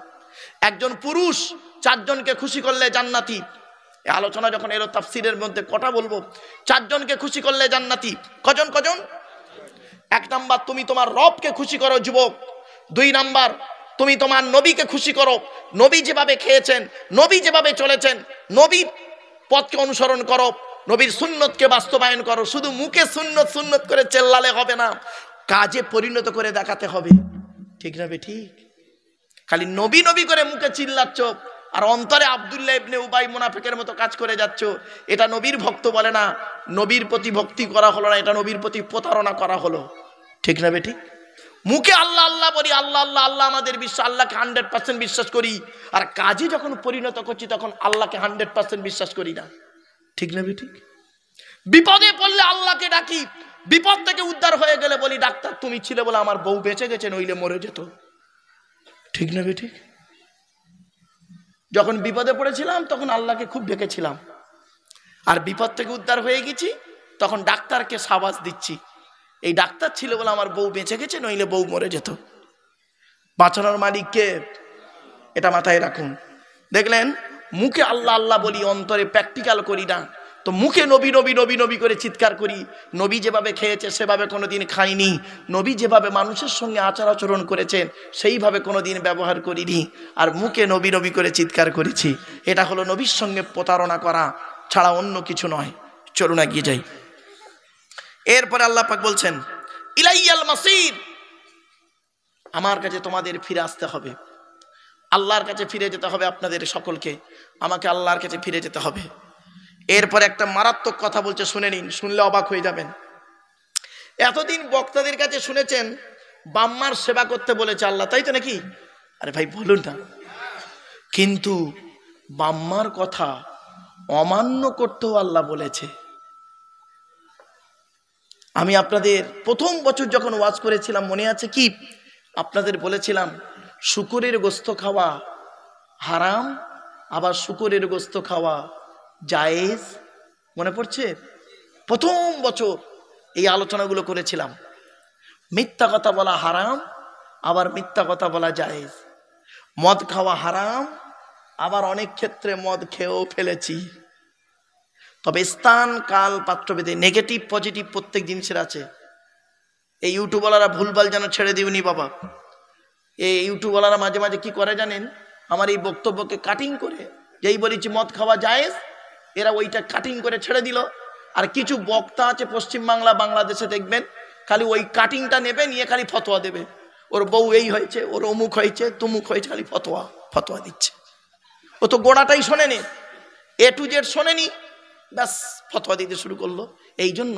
একজন পুরুষ 4 জনকে খুশি করলে জান্নাতি। এই আলোচনা যখন এলো তাফসিরের মধ্যে কটা বলবো, 4 জনকে খুশি করলে জান্নাতি। কজন কজন? 1 নাম্বার, তুমি তোমার রবকে খুশি করো যুবক। 2 নাম্বার, তুমি তোমার নবীকে খুশি করো। নবী যেভাবে খেয়েছেন, নবী যেভাবে চলেছেন, নবীর পথকে অনুসরণ করো, নবীর সুন্নতকে বাস্তবায়ন করো। শুধু মুখে সুন্নত সুন্নত করে চেল্লালে হবে না, কাজে পরিণত করে দেখাতে হবে। ঠিক না বে ঠিক? খালি নবী নবী করে মুখে চিল্লাচ্ছ আর অন্তরে আব্দুল্লাহ ইবনে উবাই মুনাফিকের মতো কাজ করে যাচ্ছ, এটা নবীর ভক্ত বলে না। নবীর প্রতি ভক্তি করা হলো না, এটা নবীর প্রতি প্রতারণা করা হলো। ঠিক না বে ঠিক? মুখে আল্লাহ আল্লাহ বলি, আল্লাহ আল্লাহ আল্লাহ আমাদের বিশ্বাস, আল্লাহকে 100% বিশ্বাস করি, আর কাজে যখন পরিণত করছি তখন আল্লাহকে 100% বিশ্বাস করি না। ঠিক না বে ঠিক? বিপদে পড়লে আল্লাহকে ডাকি, বিপদ থেকে উদ্ধার হয়ে গেলে বলি ডাক্তার তুমি ছিলে বলে আমার বউ বেঁচে গেছে, নইলে মরে যেত। ঠিক না বে ঠিক? যখন বিপদে পড়েছিলাম তখন আল্লাহকে খুব ডেকেছিলাম, আর বিপদ থেকে উদ্ধার হয়ে গেছি তখন ডাক্তারকে সাবাস দিচ্ছি, এই ডাক্তার ছিল বলে আমার বউ বেঁচে গেছে, নইলে বউ মরে যেত। বাঁচানোর মালিককে, এটা মাথায় রাখুন। দেখলেন, মুখে আল্লাহ আল্লাহ বলি, অন্তরে প্র্যাকটিক্যাল করি না। তো মুখে নবী নবী নবী নবী করে চিৎকার করি। নবী যেভাবে খেয়েছে সেভাবে কোনোদিন খাইনি, নবী যেভাবে মানুষের সঙ্গে আচার আচরণ করেছেন সেইভাবে কোনোদিন ব্যবহার করিনি, আর মুখে নবী নবী করে চিৎকার করেছি। এটা হলো নবীর সঙ্গে প্রতারণা করা ছাড়া অন্য কিছু নয়। চলুন এগিয়ে যাই। এরপরে আল্লাহ পাক বলছেন ইলাইয়াল মাসির, আমার কাছে তোমাদের ফিরে আসতে হবে, আল্লাহর কাছে ফিরে যেতে হবে। আপনাদের সকলকে আমাকে আল্লাহর কাছে ফিরে যেতে হবে। এরপর একটা মারাত্মক কথা বলছে, শুনে নিন, শুনলে অবাক হয়ে যাবেন। এতদিন বক্তাদের কাছে শুনেছেন বাম্মার সেবা করতে বলেছে আল্লাহ, তাই তো নাকি? আরে ভাই বলুন না। কিন্তু বাম্মার কথা অমান্য করতেও আল্লাহ বলেছে। আমি আপনাদের প্রথম বছর যখন ওয়াজ করেছিলাম মনে আছে কি? আপনাদের বলেছিলাম শুকরের গোস্ত খাওয়া হারাম, আবার শুকরের গোস্ত খাওয়া জায়েজ। মনে পড়ছে? প্রথম বছর এই আলোচনাগুলো করেছিলাম। মিথ্যা কথা বলা হারাম, আবার মিথ্যা কথা বলা জায়েজ। মদ খাওয়া হারাম, আবার অনেক ক্ষেত্রে মদ খেয়েও ফেলেছি। তবে স্থান কাল পাত্রভেদে নেগেটিভ পজিটিভ প্রত্যেক জিনিসের আছে। এই ইউটিউবওয়ালারা ভুলভাল যেন ছেড়ে দিবনি বাবা। এই ইউটিউবওয়ালারা মাঝে মাঝে কি করে জানেন? আমার এই বক্তব্যকে কাটিং করে, যেই বলেছি মদ খাওয়া জায়েজ, এরা ওইটা কাটিং করে ছেড়ে দিল। আর কিছু বক্তা আছে পশ্চিমবাংলা বাংলাদেশে দেখবেন খালি ওই কাটিংটা নেবে, নিয়ে খালি ফতোয়া দেবে, ওর বউ এই হয়েছে, ওর অমুক হয়েছে, তুমুক হয়েছে, খালি ফতোয়া ফতোয়া দিচ্ছে। ও তো গোড়াটাই শোনেনি, এ টু জেড শোনেনি, ব্যাস ফতোয়া দিতে শুরু করলো। এই জন্য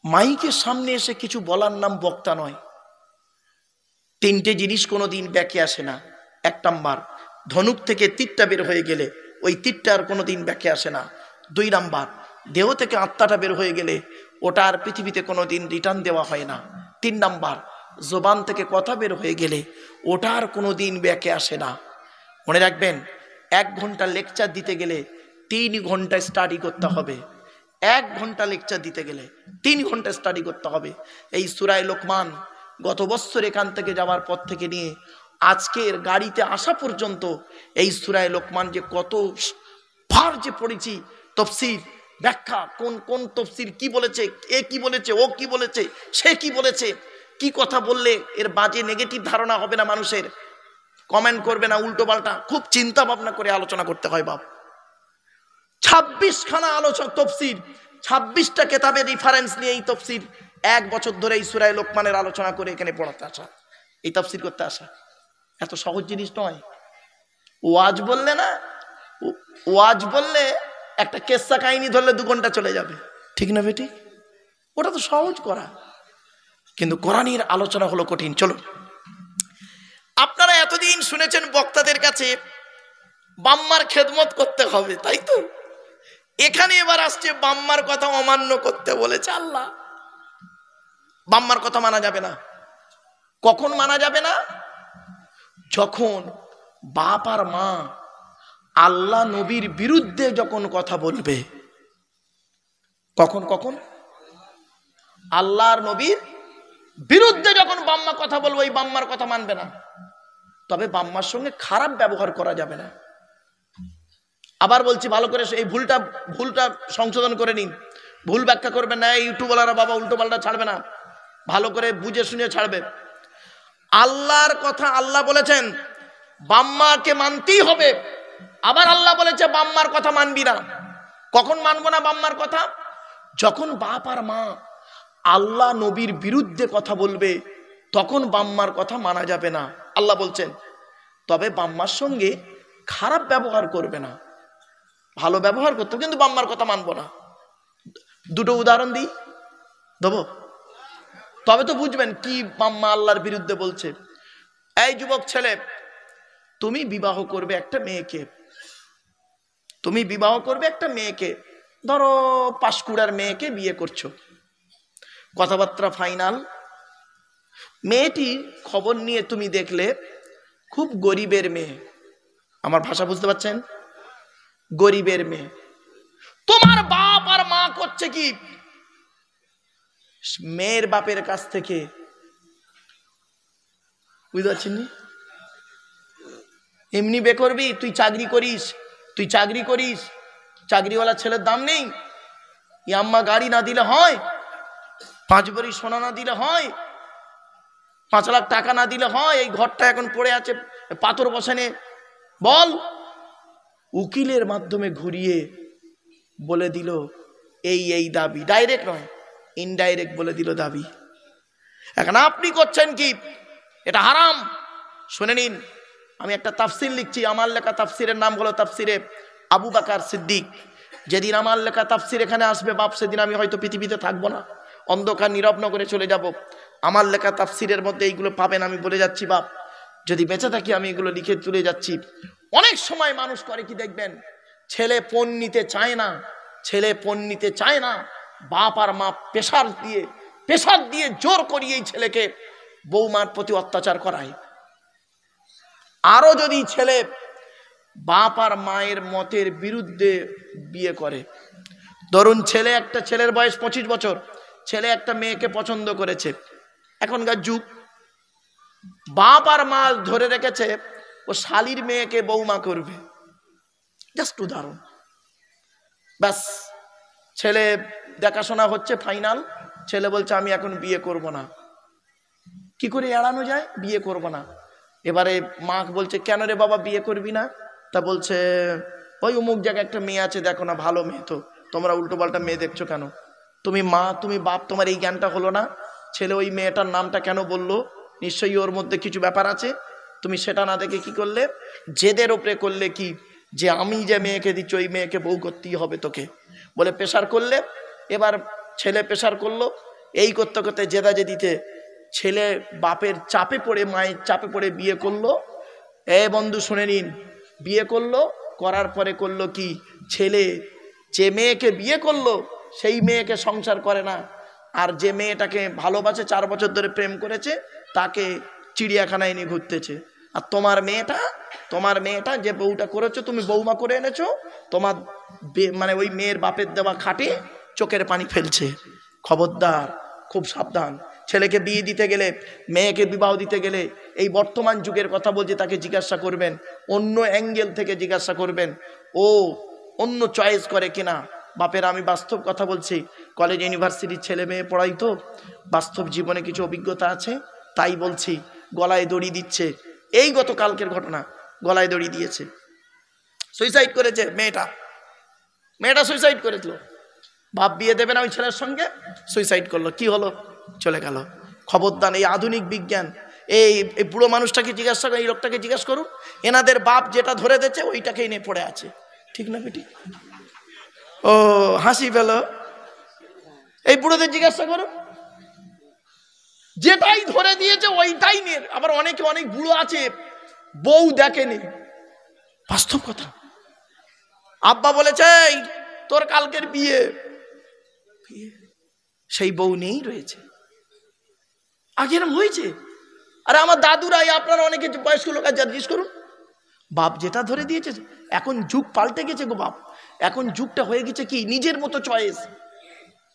মাইকের সামনে এসে কিছু বলার নাম বক্তা নয়। তিনটে জিনিস কোনোদিন ব্যাকে আসে না। এক নাম্বার, ধনুক থেকে তীরটা বের হয়ে গেলে ওই তীরটা আর কোনোদিন ব্যাকে আসে না। দুই নাম্বার, দেহ থেকে আত্মাটা বের হয়ে গেলে ওটা আর পৃথিবীতে কোনোদিন রিটার্ন দেওয়া হয় না। তিন নাম্বার, জবান থেকে কথা বের হয়ে গেলে ওটা আর কোনোদিন ব্যাকে আসে না। মনে রাখবেন, 1 ঘন্টা লেকচার দিতে গেলে 3 ঘন্টা স্টাডি করতে হবে। 1 ঘন্টা লেকচার দিতে গেলে 3 ঘন্টা স্টাডি করতে হবে। এই সূরা লোকমান গত বছর এখান থেকে যাওয়ার পর থেকে নিয়ে আজকের গাড়িতে আসা পর্যন্ত এই সূরা লোকমান যে কত ভার যে পড়েছি, তফসির ব্যাখ্যা, কোন কোন তফসির কি বলেছে, এ কি বলেছে, ও কি বলেছে, সে কি বলেছে, কি কথা বললে এর বাজে নেগেটিভ ধারণা হবে না, মানুষের কমেন্ট করবে না উল্টো পাল্টা, খুব চিন্তা ভাবনা করে আলোচনা করতে হয় বাপ। 26 খানা আলোচনা তফসির, 26টা কেতাবের রেফারেন্স নিয়ে এই তফসির 1 বছর ধরে এই সূরা লোকমানের আলোচনা করে এখানে পড়াতে আসা, এই তফসির করতে আসা এত সহজ জিনিস নয়। ওয়াজ বললে না, ওয়াজ বললে একটা কেসা কাহিনী ধরলে 2 ঘন্টা চলে যাবে, ঠিক না বেটি? ওটা তো সহজ করা, কিন্তু কোরআনের আলোচনা হলো কঠিন। চলো, আপনারা এতদিন শুনেছেন বক্তাদের কাছে বাম্মার খেদমত করতে হবে, তাই তো? এখানে এবার আসছে বাম্মার কথা অমান্য করতে বলেছে আল্লাহ। বাম্মার কথা মানা যাবে না। কখন মানা যাবে না? যখন বাপ আর মা আল্লাহ নবীর বিরুদ্ধে যখন কথা বলবে। কখন কখন? আল্লাহর নবীর বিরুদ্ধে যখন বাম্মা কথা বলবে, ওই বাম্মার কথা মানবে না। তবে বাম্মার সঙ্গে খারাপ ব্যবহার করা যাবে না। আবার বলছি, ভালো করে এই ভুলটা সংশোধন করে নিন। ভুল ব্যাখ্যা করবেন না, ইউটিউবওয়ালারা বাবা উল্টো পাল্টা ছাড়বে না, ভালো করে বুঝে শুনে ছাড়বে। আল্লাহর কথা আল্লাহ বলেছেন বাম্মাকে মানতেই হবে, আবার আল্লাহ বলেছে বাম্মার কথা মানবি না। কখন মানবো না বাম্মার কথা? যখন বাপ আর মা আল্লাহ নবীর বিরুদ্ধে কথা বলবে, তখন বাম্মার কথা মানা যাবে না। আল্লাহ বলছেন তবে বাম্মার সঙ্গে খারাপ ব্যবহার করবে না, ভালো ব্যবহার করতে, কিন্তু বাম্মার কথা মানবো না। 2টো উদাহরণ দিই, দেবো? তবে তো বুঝবেন কি বাম্মা আল্লাহর বিরুদ্ধে বলছে। এই যুবক ছেলে, তুমি বিবাহ করবে একটা মেয়েকে, তুমি বিবাহ করবে একটা মেয়েকে, ধরো 5 মেয়েকে বিয়ে করছো, কথাবার্তা ফাইনাল। মেয়েটির খবর নিয়ে তুমি দেখলে খুব গরিবের মেয়ে, আমার ভাষা বুঝতে পারছেন? গরিবের মেয়ে। তোমার বাপ আর মা করছে কি, মেয়ের বাপের কাছ থেকে, বুঝতে পারছেন? এমনি বে করবি, তুই চাকরি করিস, তুই চাকরি করিস, চাকরিওয়ালা ছেলের দাম নেই, আম্মা গাড়ি না দিলে হয়, 5 ভরি সোনা না দিলে হয়, 5 লাখ টাকা না দিলে হয়, এই ঘরটা এখন পড়ে আছে পাথর বসানে, বল। উকিলের মাধ্যমে ঘুরিয়ে বলে দিল এই এই দাবি, ডাইরেক্ট নয় ইনডাইরেক্ট বলে দিল দাবি। এখন আপনি করছেন কি, এটা হারাম। শুনে নিন, আমি একটা তাফসির লিখছি, আমার লেখা তাফসিরের নাম হলো তাফসিরে আবু বকর সিদ্দিক। যেদিন আমার লেখা তাফসির এখানে আসবে বাপ, সেদিন আমি হয়তো পৃথিবীতে থাকবো না, অন্ধকার নীরব করে চলে যাব। আমার লেখা তাফসিরের মধ্যে এইগুলো পাবেন, আমি বলে যাচ্ছি বাপ, যদি বেঁচে থাকি আমি এগুলো লিখে তুলে যাচ্ছি। অনেক সময় মানুষ করে কি দেখবেন, ছেলে পণ নিতে চায় না, ছেলে পণ নিতে চায় না, বাপ আর মা প্রেসার দিয়ে জোর করিয়ে এই ছেলেকে বৌমার প্রতি অত্যাচার করায়। আরো যদি ছেলে বাপ আর মায়ের মতের বিরুদ্ধে বিয়ে করে, ধরুন ছেলের বয়স 25 বছর, ছেলে একটা মেয়েকে পছন্দ করেছে, এখনকার যুগ, বাপ আর মা ধরে রেখেছে ও শালির মেয়েকে বৌমা করবে, জাস্ট উদাহরণ। ব্যাস, ছেলে দেখাশোনা হচ্ছে ফাইনাল, ছেলে বলছে আমি এখন বিয়ে করব না। কি করে এড়ানো যায়? বিয়ে করব না। এবারে মা বলছে কেন রে বাবা বিয়ে করবি না? তা বলছে ওই অমুক জায়গায় একটা মেয়ে আছে, দেখো না ভালো মেয়ে তো, তোমরা উল্টো পাল্টা মেয়ে দেখছো কেন? তুমি মা, তুমি বাপ, তোমার এই জ্ঞানটা হলো না? ছেলে ওই মেয়েটার নামটা কেন বললো? নিশ্চয়ই ওর মধ্যে কিছু ব্যাপার আছে। তুমি সেটা না দেখে কি করলে? জেদের উপরে করলে কি, যে আমি যে মেয়েকে দিচ্ছি ওই মেয়েকে বউ করতেই হবে তোকে, বলে প্রেশার করলে। এবার ছেলে প্রেশার করলো, এই করতে করতে জেদাজেদিতে ছেলে বাপের চাপে পড়ে, মায়ের চাপে পড়ে বিয়ে করলো। বন্ধু শুনে নিন, বিয়ে করলো, করার পরে করলো কি, ছেলে যে মেয়েকে বিয়ে করলো সেই মেয়েকে সংসার করে না, আর যে মেয়েটাকে ভালোবাসে 4 বছর ধরে প্রেম করেছে তাকে চিড়িয়াখানায় নিয়ে ঘুরতেছে। আর তোমার মেয়েটা যে বউটা করেছো, তুমি বৌমা করে এনেছো, তোমার মানে ওই মেয়ের বাপের দেওয়া খাটে চোখের পানি ফেলছে। খবরদার, খুব সাবধান। ছেলেকে বিয়ে দিতে গেলে, মেয়েকে বিবাহ দিতে গেলে এই বর্তমান যুগের কথা বলছি, তাকে জিজ্ঞাসা করবেন, অন্য অ্যাঙ্গেল থেকে জিজ্ঞাসা করবেন, ও অন্য চয়েস করে কিনা। বাপের আমি বাস্তব কথা বলছি, কলেজ ইউনিভার্সিটির ছেলে মেয়ে পড়াই তো, বাস্তব জীবনে কিছু অভিজ্ঞতা আছে তাই বলছি। গলায় দড়ি দিচ্ছে, এই গতকালকের ঘটনা, গলায় দড়ি দিয়েছে, সুইসাইড করেছে মেয়েটা সুইসাইড করেছিল। বাপ বিয়ে দেবে না ওই ছেলের সঙ্গে, সুইসাইড করলো। কি হলো? চলে গেল। খবরদার, এই আধুনিক বিজ্ঞান, এই বুড়ো মানুষটাকে জিজ্ঞাসা করুন, এই লোকটাকে জিজ্ঞাসা করুন, এনাদের বাপ যেটা ধরে দিচ্ছে ওইটাকেই নিয়ে পড়ে আছে। ঠিক না বেটি? ও হাসি পেল। এই বুড়োদের জিজ্ঞাসা করুন, যেটাই ধরে দিয়েছে ওইটাই নিয়ে। আবার অনেক বুড়ো আছে বউ দেখেনি, বাস্তব কথা। আব্বা বলেছে তোর কালকের বিয়ে, সেই বউ নেই রয়েছে। আগে এরকম হয়েছে। আরে আমার দাদুরাই, আপনারা অনেকে বয়স্ক লোক আছে, জিজ্ঞেস করুন, বাপ যেটা ধরে দিয়েছে। এখন যুগ পাল্টে গেছে গো বাপ, এখন যুগটা হয়ে গেছে কি নিজের মতো চয়েস।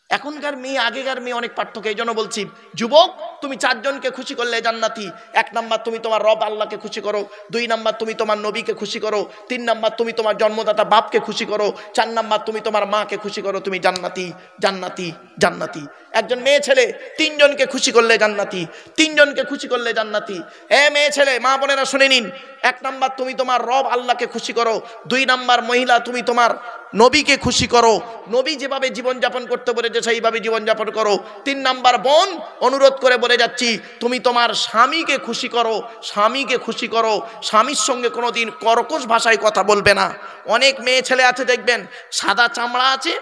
এখনকার মেয়ে আগেকার মেয়ে অনেক পার্থক্য। এই জন্য বলছি, যুবক তুমি 4 জনকে খুশি করলে জান্নাতি। 1 নাম্বার তুমি তোমার রব আল্লাহকে খুশি করো, 2 নাম্বার তুমি তোমার নবীকে খুশি করো, 3 নাম্বার তুমি তোমার জন্মদাতা বাপকে খুশি করো, 4 নাম্বার তুমি তোমার মাকে খুশি করো, তুমি জান্নাতি জান্নাতি জান্নাতি। একজন মেয়ে ছেলে 3 জনকে খুশি করলে জান্নাতি, 3 জনকে খুশি করলে জান্নাতি। মেয়ে ছেলে মা বোনেরা শুনে নিন, 1 নাম্বার তুমি তোমার রব আল্লাহকে খুশি করো, 2 নাম্বার মহিলা তুমি তোমার নবীকে খুশি করো, নবী যেভাবে জীবনযাপন করতে বলেছে সেইভাবে জীবনযাপন করো। 3 নাম্বার বোন, অনুরোধ করে বলে যাচ্ছি, তুমি তোমার স্বামীকে খুশি করো, স্বামীকে খুশি করো। স্বামীর সঙ্গে কোনোদিন কর্কশ ভাষায় কথা বলবে না। অনেক মেয়ে ছেলে আছে দেখবেন, সাদা চামড়া আছে,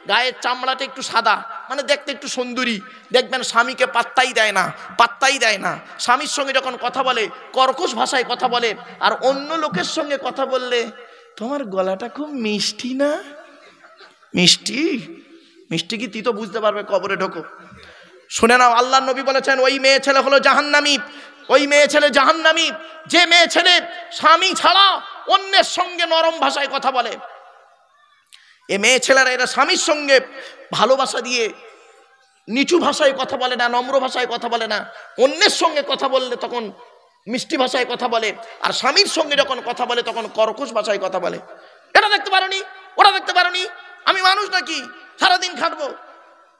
গায়ের চামড়াটা একটু সাদা, মানে দেখতে একটু সুন্দরী, দেখবেন স্বামীকে পাত্তাই দেয় না। স্বামীর সঙ্গে যখন কথা বলে কর্কশ ভাষায় কথা বলে, আর অন্য লোকের সঙ্গে কথা বললে, তোমার গলাটা খুব মিষ্টি না? মিষ্টি কি তুই তো বুঝতে পারবে, কবরে ঢোকো। শুনে নাও, আল্লাহর নবী বলেছেন ওই মেয়ে ছেলে হলো জাহান্নামী, ওই মেয়ে ছেলে জাহান্নামী যে মেয়ে ছেলে স্বামী ছাড়া অন্যের সঙ্গে নরম ভাষায় কথা বলে। এ মেয়ে ছেলেরা এরা স্বামীর সঙ্গে ভালোবাসা দিয়ে নিচু ভাষায় কথা বলে না, নম্র ভাষায় কথা বলে না। অন্যের সঙ্গে কথা বললে তখন মিষ্টি ভাষায় কথা বলে, আর স্বামীর সঙ্গে যখন কথা বলে তখন কর্কশ ভাষায় কথা বলে। এটা দেখতে পারোনি, ওরা দেখতে পারোনি, আমি মানুষ নাকি সারাদিন খাটবো?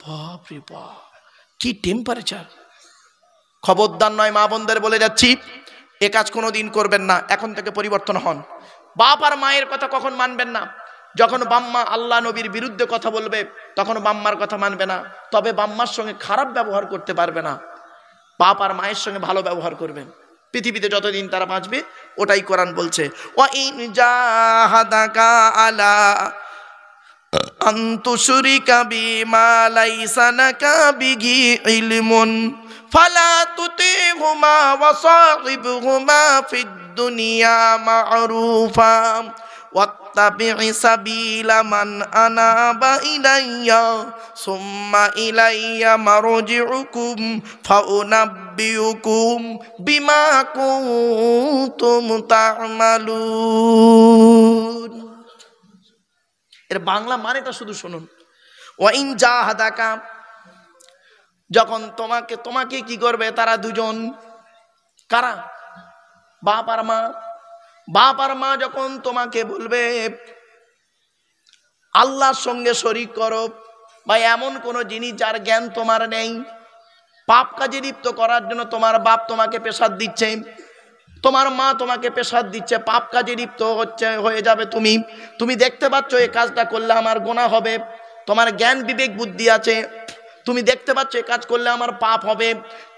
বাপ রে বাপ, কি টেম্পারেচার! খবরদার নয়, মা বোনদের বলে যাচ্ছি, এ কাজ কোনোদিন করবেন না। এখন থেকে পরিবর্তন হন। বাপ আর মায়ের কথা কখন মানবেন না? যখন বাম্মা আল্লাহ নবীর বিরুদ্ধে কথা বলবে তখন বাম্মার কথা মানবে না, তবে বাম্মার সঙ্গে খারাপ ব্যবহার করতে পারবে না। বাপ আর মায়ের সঙ্গে ভালো ব্যবহার করবেন। পৃথিবীতে যতদিন তারা বাঁচবে, ওটাই কোরআন বলছে। ওয়া ইন জাহাদাকা আলা আন তুশরিকা বিমা লাইসা লাকা বিহি ইলমুন ফালা তুতিহুমা ওয়া সাহিবহুমা ফিদ দুনিয়া মা'রুফা ওয়াত্তাবি' সাবিলা মান আনাবা ইলাইয়া সুম্মা ইলাইয়া মারজি'ুকুম ফাউনাব্বিউকুম বিমা কুনতুম তা'মালুন। এর বাংলা মানেটা শুধু শুনুন। ওয়া ইন জাহাদাকা, যখন তোমাকে কি করবে তারা দুজন, কারা? বাপ আর মা। বাপ আর মা যখন তোমাকে বলবে আল্লাহর সঙ্গে শরীক করো, বা এমন কোন জিনিস যার জ্ঞান তোমার নেই, পাপ কাজে লিপ্ত করার জন্য তোমার বাপ তোমাকে প্রেসার দিচ্ছে, তোমার মা তোমাকে প্রেসার দিচ্ছে, পাপ কাজে লিপ্ত হয়ে যাবে তুমি দেখতে পাচ্ছ এই কাজটা করলে আমার গুনাহ হবে, তোমার জ্ঞান বিবেক বুদ্ধি আছে, তুমি দেখতে পাচ্ছ এই কাজ করলে আমার পাপ হবে,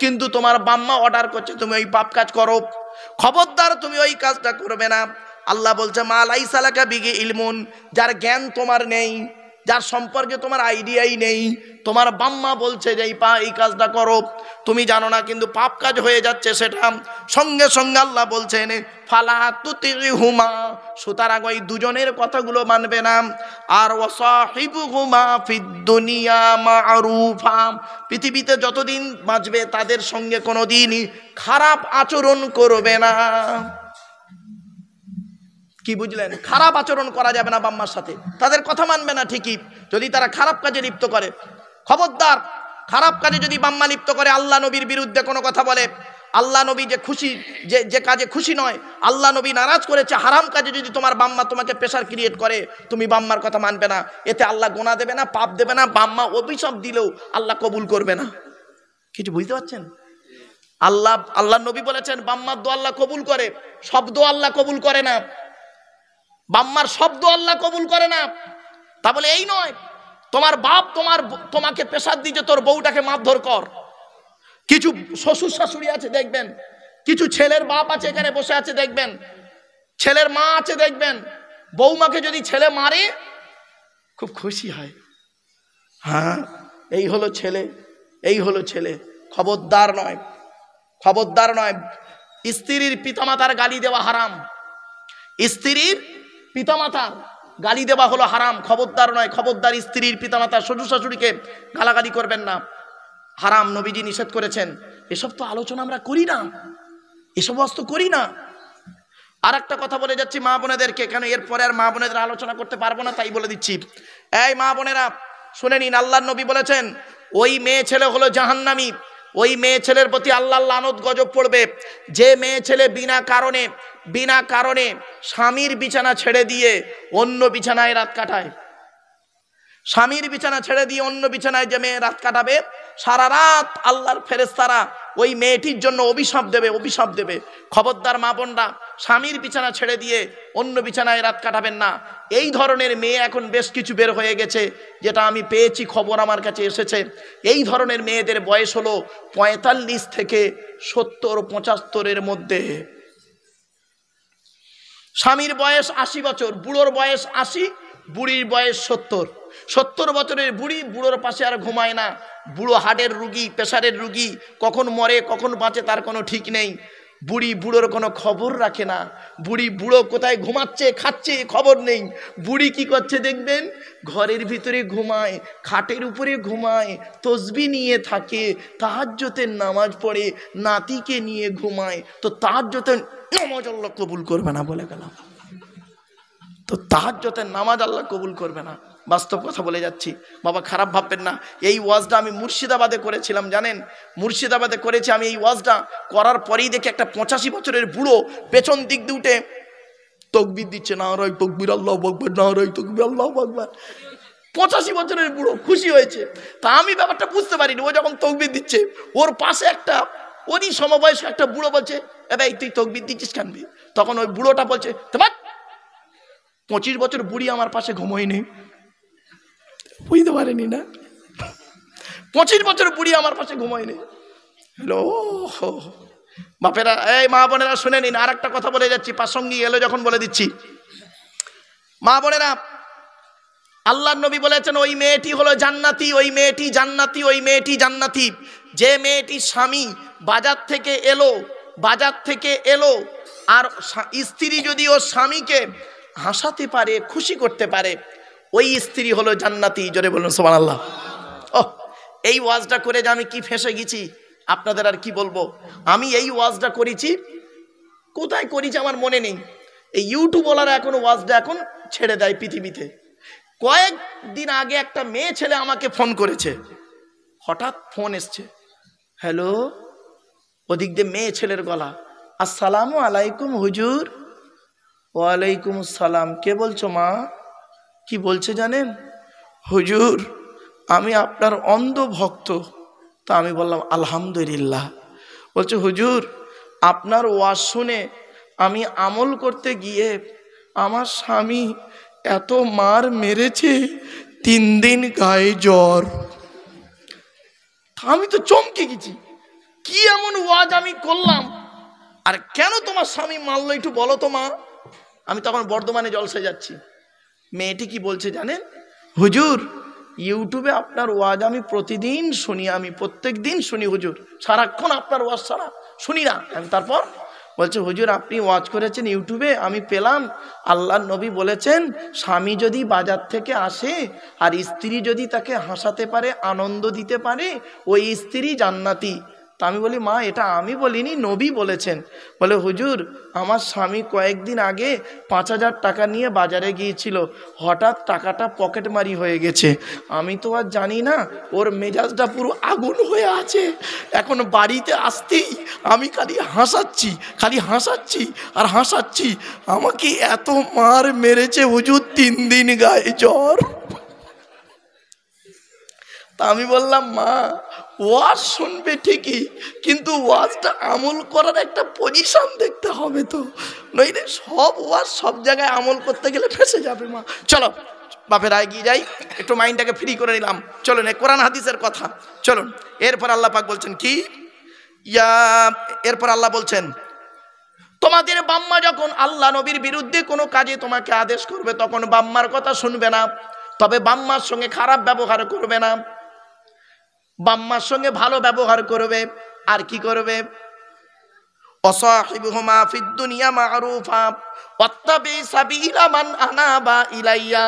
কিন্তু তোমার বাম্মা অর্ডার করছে তুমি ওই পাপ কাজ করো, খবরদার তুমি ওই কাজটা করবে না। আল্লাহ বলছে মা লাইসা লাকা বিহি ইলমুন, যার জ্ঞান তোমার নেই, যার সম্পর্কে তোমার আইডিয়াই নেই, তোমার বাম্মা বলছে যে এই কাজটা করো, তুমি জানো না, কিন্তু পাপ কাজ হয়ে যাচ্ছে সেটা। সঙ্গে সঙ্গে আল্লাহ বলছেন ফালা তুতিহুমা, সুতরাং ওই দুজনের কথাগুলো মানবে না। আর ওয়াসাহিবুহুমা ফিদ দুনিয়া মা'রুফা, পৃথিবীতে যতদিন বাঁচবে তাদের সঙ্গে কোনোদিনই খারাপ আচরণ করবে না। কি বুঝলেন? খারাপ আচরণ করা যাবে না বাম্মার সাথে, তাদের কথা মানবে না ঠিকই, যদি তারা খারাপ কাজে লিপ্ত করে। খবরদার, খারাপ কাজে যদি বাম্মা লিপ্ত করে, আল্লাহ নবীর বিরুদ্ধে কোনো কথা বলে, আল্লাহ নবী যে খুশি, যে কাজে খুশি নয়, আল্লাহ নবী নারাজ করেছে, হারাম কাজে যদি তোমার বাম্মা তোমাকে প্রেশার ক্রিয়েট করে, তুমি বাম্মার কথা মানবে না, এতে আল্লাহ গোনা দেবে না, পাপ দেবে না, বাম্মা অভিশাপ দিলেও আল্লাহ কবুল করবে না। কিছু বুঝতে পারছেন? আল্লাহ নবী বলেছেন বাম্মার দোয়া আল্লাহ কবুল করে, সব দোয়া আল্লাহ কবুল করে না, বাম্মার শব্দ আল্লাহ কবুল করে না। তা বলে এই নয় তোমার বাপ তোমাকে প্রেসার দিয়েছে তোর বউটাকে মারধর কর। কিছু শ্বশুর শাশুড়ি আছে দেখবেন, কিছু ছেলের বাপ আছে এখানে বসে আছে দেখবেন, ছেলের মা আছে দেখবেন, বৌমাকে যদি ছেলে মারে খুব খুশি হয়, হ্যাঁ এই হলো ছেলে, এই হলো ছেলে। খবরদার নয়, খবরদার নয়। স্ত্রীর পিতামাতার গালি দেওয়া হারাম, স্ত্রীর পিতামাতার গালি দেওয়া হলো হারাম, খবরদার নয়, খবরদার। স্ত্রীর পিতামাতা শ্বশুর শাশুড়িকে গালাগালি করবেন না, হারাম, নবীজি নিষেধ করেছেন। এসব তো আলোচনা আমরা করি না, এসব বস্তু করি না। আর একটা কথা বলে যাচ্ছি মা বোনেদেরকে, কেন এরপরে আর মা বোনেদের আলোচনা করতে পারবো না, তাই বলে দিচ্ছি। এই মা বোনেরা শুনে নিন, আল্লাহর নবী বলেছেন ওই মেয়ে ছেলে হলো জাহান্নামী, ওই মেয়ে ছেলের প্রতি আল্লাহর লানত গজব পড়বে। যে মেয়ে ছেলে বিনা কারণে স্বামীর বিছানা ছেড়ে দিয়ে অন্য বিছানায় রাত কাটায়, স্বামীর বিছানা ছেড়ে দিয়ে অন্য বিছানায় যে মেয়ে রাত কাটাবে, সারা রাত আল্লাহর ফেরেশতারা ওই মেয়েটির জন্য অভিশাপ দেবে। খবরদার মা বোনরা, স্বামীর বিছানা ছেড়ে দিয়ে অন্য বিছানায় রাত কাটাবেন না। এই ধরনের মেয়ে এখন বেশ কিছু বের হয়ে গেছে, যেটা আমি পেয়েছি, খবর আমার কাছে এসেছে। এই ধরনের মেয়েদের বয়স হলো 45 থেকে 70-75 মধ্যে। স্বামীর বয়স 80 বছর, বুড়োর বয়স 80, বুড়ির বয়স 70 বছরের বুড়োর পাশে আর ঘুমায় না। বুড়ো হার্টের রুগী, প্রেশারের রুগী, কখন মরে কখন বাঁচে তার কোনো ঠিক নেই। বুড়োর কোনো খবর রাখে না। বুড়ো কোথায় ঘুমাচ্ছে খাচ্ছে খবর নেই। বুড়ি কি করছে দেখবেন, ঘরের ভিতরে ঘুমায়, খাটের উপরে ঘুমায়, তসবিহ নিয়ে থাকে, তাহাজ্জুদের নামাজ পড়ে, নাতিকে নিয়ে ঘুমায়। তো তাহাজ্জুদের নামাজ আল্লাহ কবুল করবে না বলে গেলাম, তো তাহাজ্জুদের নামাজ আল্লাহ কবুল করবে না। বাস্তব কথা বলে যাচ্ছি বাবা, খারাপ ভাববেন না। এই ওয়াজটা আমি মুর্শিদাবাদে করেছিলাম, জানেন, মুর্শিদাবাদে করেছি আমি। এই ওয়াজটা করার পরেই দেখি একটা 85 বছরের বুড়ো পেছন দিক দিয়ে উঠে তাকবীর দিচ্ছে, নারায়ে তাকবীর আল্লাহু আকবার, নারায়ে তাকবীর আল্লাহু আকবার। 85 বছরের বুড়ো খুশি হয়েছে। তা আমি ব্যাপারটা বুঝতে পারিনি। ও যখন তাকবীর দিচ্ছে, ওর পাশে একটা ওরই সমবয়স্ক একটা বুড়ো বলছে, এ ভাই তুই তাকবীর দিচ্ছিস কেন? তখন ওই বুড়োটা বলছে, 25 বছর বুড়ি আমার পাশে ঘুমোয়নি। বুঝতে পারেনি না, 25 বছর বুড়ি আমার পাশে ঘুমোয়নি। হ্যালো বাপেরা, এই মা বোনেরা শুনে নিন, আর একটা কথা বলে যাচ্ছি, প্রাসঙ্গিক এলো যখন বলে দিচ্ছি। মা বোনেরা, আল্লাহর নবী বলেছেন ওই মেয়েটি হলো জান্নাতি, ওই মেয়েটি জান্নাতি, ওই মেয়েটি জান্নাতি। যে মেয়েটির স্বামী বাজার থেকে এলো আর স্ত্রী যদি ওর স্বামীকে হাসাতে পারে, খুশি করতে পারে, ওই স্ত্রী হলো জান্নাতি। জোরে বলুন সুবহানাল্লাহ। এই ওয়াজটা করে যে আমি কি ফেঁসে গেছি আপনাদের আর কি বলবো। আমি এই ওয়াজটা করেছি, কোথায় করেছি আমার মনে নেই। এই ইউটিউবওয়ালারা এখন ওয়াজটা এখন ছেড়ে দেয় পৃথিবীতে। কয়েকদিন আগে একটা মেয়ে ছেলে আমাকে ফোন করেছে, হঠাৎ ফোন এসছে, হ্যালো, ওদিক দিয়ে মেয়ে ছেলের গলা, আসসালামু আলাইকুম হুজুর। ওয়ালাইকুম আসসালাম, কে বলছো মা? কি বলছে জানেন, হুজুর আমি আপনার অন্ধ ভক্ত। তা আমি বললাম আলহামদুলিল্লাহ। বলছে হুজুর আপনার ওয়াজ শুনে আমি আমল করতে গিয়ে আমার স্বামী এত মার মেরেছে 3 দিন গায়ে জ্বর। আমি তো চমকে গেছি, কি এমন ওয়াজ আমি করলাম, আর কেন তোমার স্বামী মারলো একটু বলো তো মা। আমি তখন বর্ধমানে জলসায় যাচ্ছি। মেয়েটি কি বলছে জানেন, হুজুর ইউটিউবে আপনার ওয়াজ আমি প্রতিদিন শুনি, আমি প্রত্যেক দিন শুনি হুজুর, সারাক্ষণ আপনার ওয়াজ ছাড়া শুনি না। আমি তারপর বলছে হুজুর আপনি ওয়াজ করেছেন ইউটিউবে, আমি পেলাম আল্লাহর নবী বলেছেন স্বামী যদি বাজার থেকে আসে আর স্ত্রী যদি তাকে হাসাতে পারে, আনন্দ দিতে পারে, ওই স্ত্রী জান্নাতি। তা আমি বলি মা এটা আমি বলিনি, নবী বলেছেন। বলে হুজুর আমার স্বামী কয়েকদিন আগে 5,000 টাকা নিয়ে বাজারে গিয়েছিল, হঠাৎ টাকাটা পকেট মারি হয়ে গেছে। আমি তো আর জানি না, ওর মেজাজটা পুরো আগুন হয়ে আছে। এখন বাড়িতে আসতেই আমি খালি হাসাচ্ছি আর হাসাচ্ছি। আমাকে এত মার মেরেছে হুজুর, 3 দিন গায়ে জ্বর। তা আমি বললাম মা ওয়াজ শুনবে ঠিকই, কিন্তু ওয়াজটা আমল করার একটা পজিশন দেখতে হবে তো, নইলে সব ওয়াজ সব জায়গায় আমল করতে গেলে ফেসে যাবে মা। চলো বাপেরা এগিয়ে যাই, একটু মাইন্ডটাকে ফ্রি করে নিলাম। চলুন কোরআন হাদিসের কথা চলুন। এরপর আল্লাহ পাক বলছেন কি, এরপর আল্লাহ বলছেন তোমাদের বাম্মা যখন আল্লাহ নবীর বিরুদ্ধে কোনো কাজে তোমাকে আদেশ করবে তখন বাম্মার কথা শুনবে না, তবে বাম্মার সঙ্গে খারাপ ব্যবহার করবে না, বাম্মার সঙ্গে ভালো ব্যবহার করবে। আর কি করবে, ওয়াসাহিবুহুমা ফিদ দুনিয়া মা'রুফা ওয়াত্তাবি সাবিলা মান আনাবা ইলাইয়া।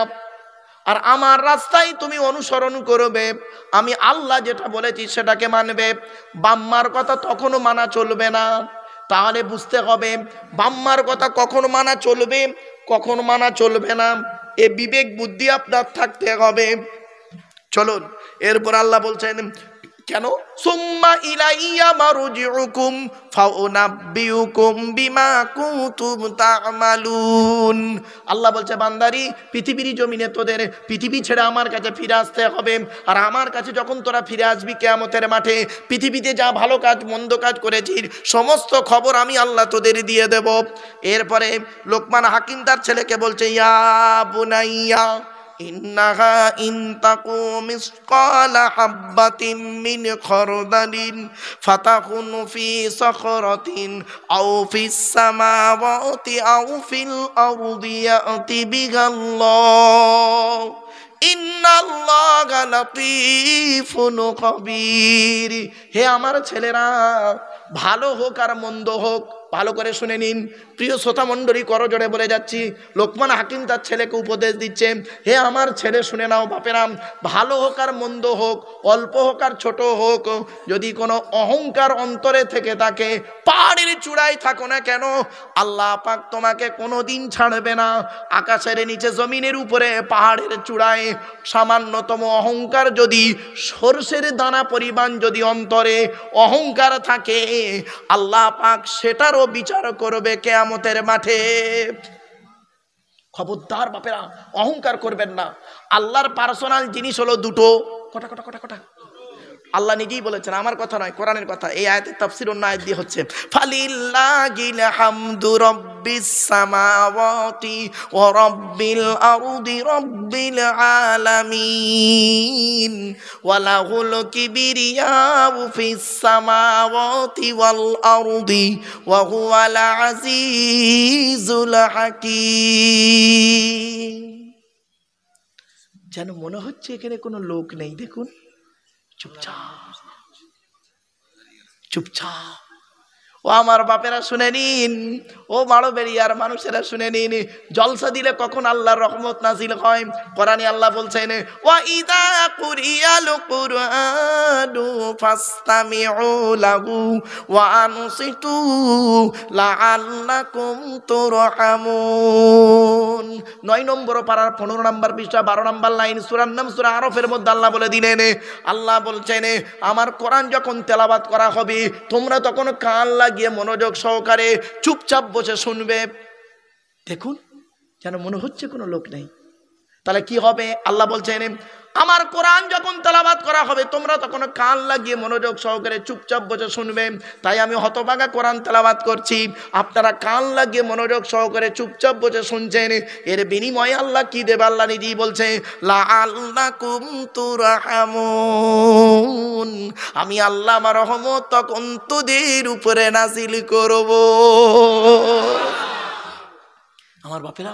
আর আমার রাস্তায় তুমি অনুসরণ করবে, আমি আল্লাহ যেটা বলেছি সেটাকে মানবে। বাম্মার কথা তখনও মানা চলবে না। তাহলে বুঝতে হবে বাম্মার কথা কখন মানা চলবে, কখন মানা চলবে না, এ বিবেক বুদ্ধি আপনার থাকতে হবে। চলুন এরপর আল্লাহ বলছেন কেন, সুম্মা ইলাইয়া মারজিউকুম ফাউনাব্বিউকুম বিমা কুনতুম তা'মালুন। আল্লাহ বলছে বান্দারি পৃথিবীর জমিনে তোদের পৃথিবী ছেড়ে আমার কাছে ফিরে আসতে হবে। আর আমার কাছে যখন তোরা ফিরে আসবি কিয়ামতের মাঠে, পৃথিবীতে যা ভালো কাজ মন্দ কাজ করেছিস সমস্ত খবর আমি আল্লাহ তোদের দিয়ে দেব। এরপরে লোকমান হাকিম তার ছেলেকে বলছে ইয়া বুনাইয়া ইন্নাহা ইন তাকু মিসকালা হাববাতিন মিন খরদালিন ফাতাকুনু ফি সাখরাতিন আও ফিস সামাওয়াতি আও ফিল আরদি ইয়াতি বিহাল্লাহ ইন্নাল্লাহা লাতীফুন খবীর। হে আমার ছেলেরা, ভালো হোক আর মন্দ হোক, ভালো করে শুনে নিন। প্রিয় শ্রোতা মণ্ডলী করজোড়ে বলে যাচ্ছি, লোকমান হাকিম তার ছেলেকে উপদেশ দিচ্ছে, হে আমার ছেলে শুনে নাও বাপেরা, ভালো হোক আর মন্দ হোক, অল্প হোক আর ছোট হোক, যদি কোনো অহংকার অন্তরে থেকে থাকে, পাহাড়ের চূড়ায় থাকো না কেন, আল্লাহ পাক তোমাকে কোনোদিন ছাড়বে না। আকাশের নিচে জমিনের উপরে পাহাড়ের চূড়ায় সামান্যতম অহংকার যদি সরষের দানা পরিমাণ যদি অন্তরে অহংকার থাকে, আল্লাহ পাক সেটারও বিচার করবে কিয়ামতের মাঠে। খবরদার বাপেরা অহংকার করবেন না। আল্লাহর পার্সোনাল জিনিস হলো দুটো, কটা কটা কটা কটা আল্লাহ নিজেই বলেছেন, আমার কথা নয়, কোরআনের কথা। এই আয়াতের তাফসীর অন্য আয়াত দিয়ে হচ্ছে ফালিল্লাহিল হামদু রাব্বিস সামাওয়াতি ওয়া রাব্বিল আরদি রাব্বিল আলামিন ওয়া লাহুল কিবরিয়াউ ফিস সামাওয়াতি ওয়াল আরদি ওয়া হুয়াল আজিজুল হাকীম। যেন মনে হচ্ছে এখানে কোনো লোক নেই। দেখুন চুপচাপ চুপচাপ। ও আমার বাপেরা শুনে নিন, ও মারো বেরিয়ার মানুষেরা শুনে নিন, জলসা দিলে কখন আল্লাহর রহমত নাজিল হয়। কোরআনে আল্লাহ বলছেন ওয়া ইযা কুরিয়াল কুরআনু ফাসতামিউ লাহু ওয়া আনসিতু লাআল্লাকুম তুরহামুন। 9 নম্বর পারার 15 নম্বর পৃষ্ঠা 12 নম্বর লাইন, সূরার নাম সূরা আরফের মধ্যে আল্লাহ বলে দিলেন, আল্লাহ বলছেন আমার কোরআন যখন তেলাওয়াত করা হবে তোমরা তখন কান লাগিয়ে মনোযোগ সহকারে চুপচাপ বসে শুনবে। দেখুন যেন মনে হচ্ছে কোনো লোক নেই। তাহলে কি হবে, আল্লাহ বলছেন আমার কোরআন যখন তেলাওয়াত করা হবে তোমরা তখন কান লাগিয়ে মনোযোগ সহকারে চুপচাপ বসে শুনবে। তাই আমি হতভাগা কোরআন তেলাওয়াত করছি, আপনারা কান লাগিয়ে মনোযোগ সহকারে চুপচাপ বসে শুনছেন। এর বিনিময়ে আল্লাহ কি দেবে আল্লাহ নিজেই বলছে, লাআল্লাকুম তুরহামুন, আমি আল্লাহ আমার রহমত তখন তোদের উপরে নাযিল করব। আমার বাপেরা,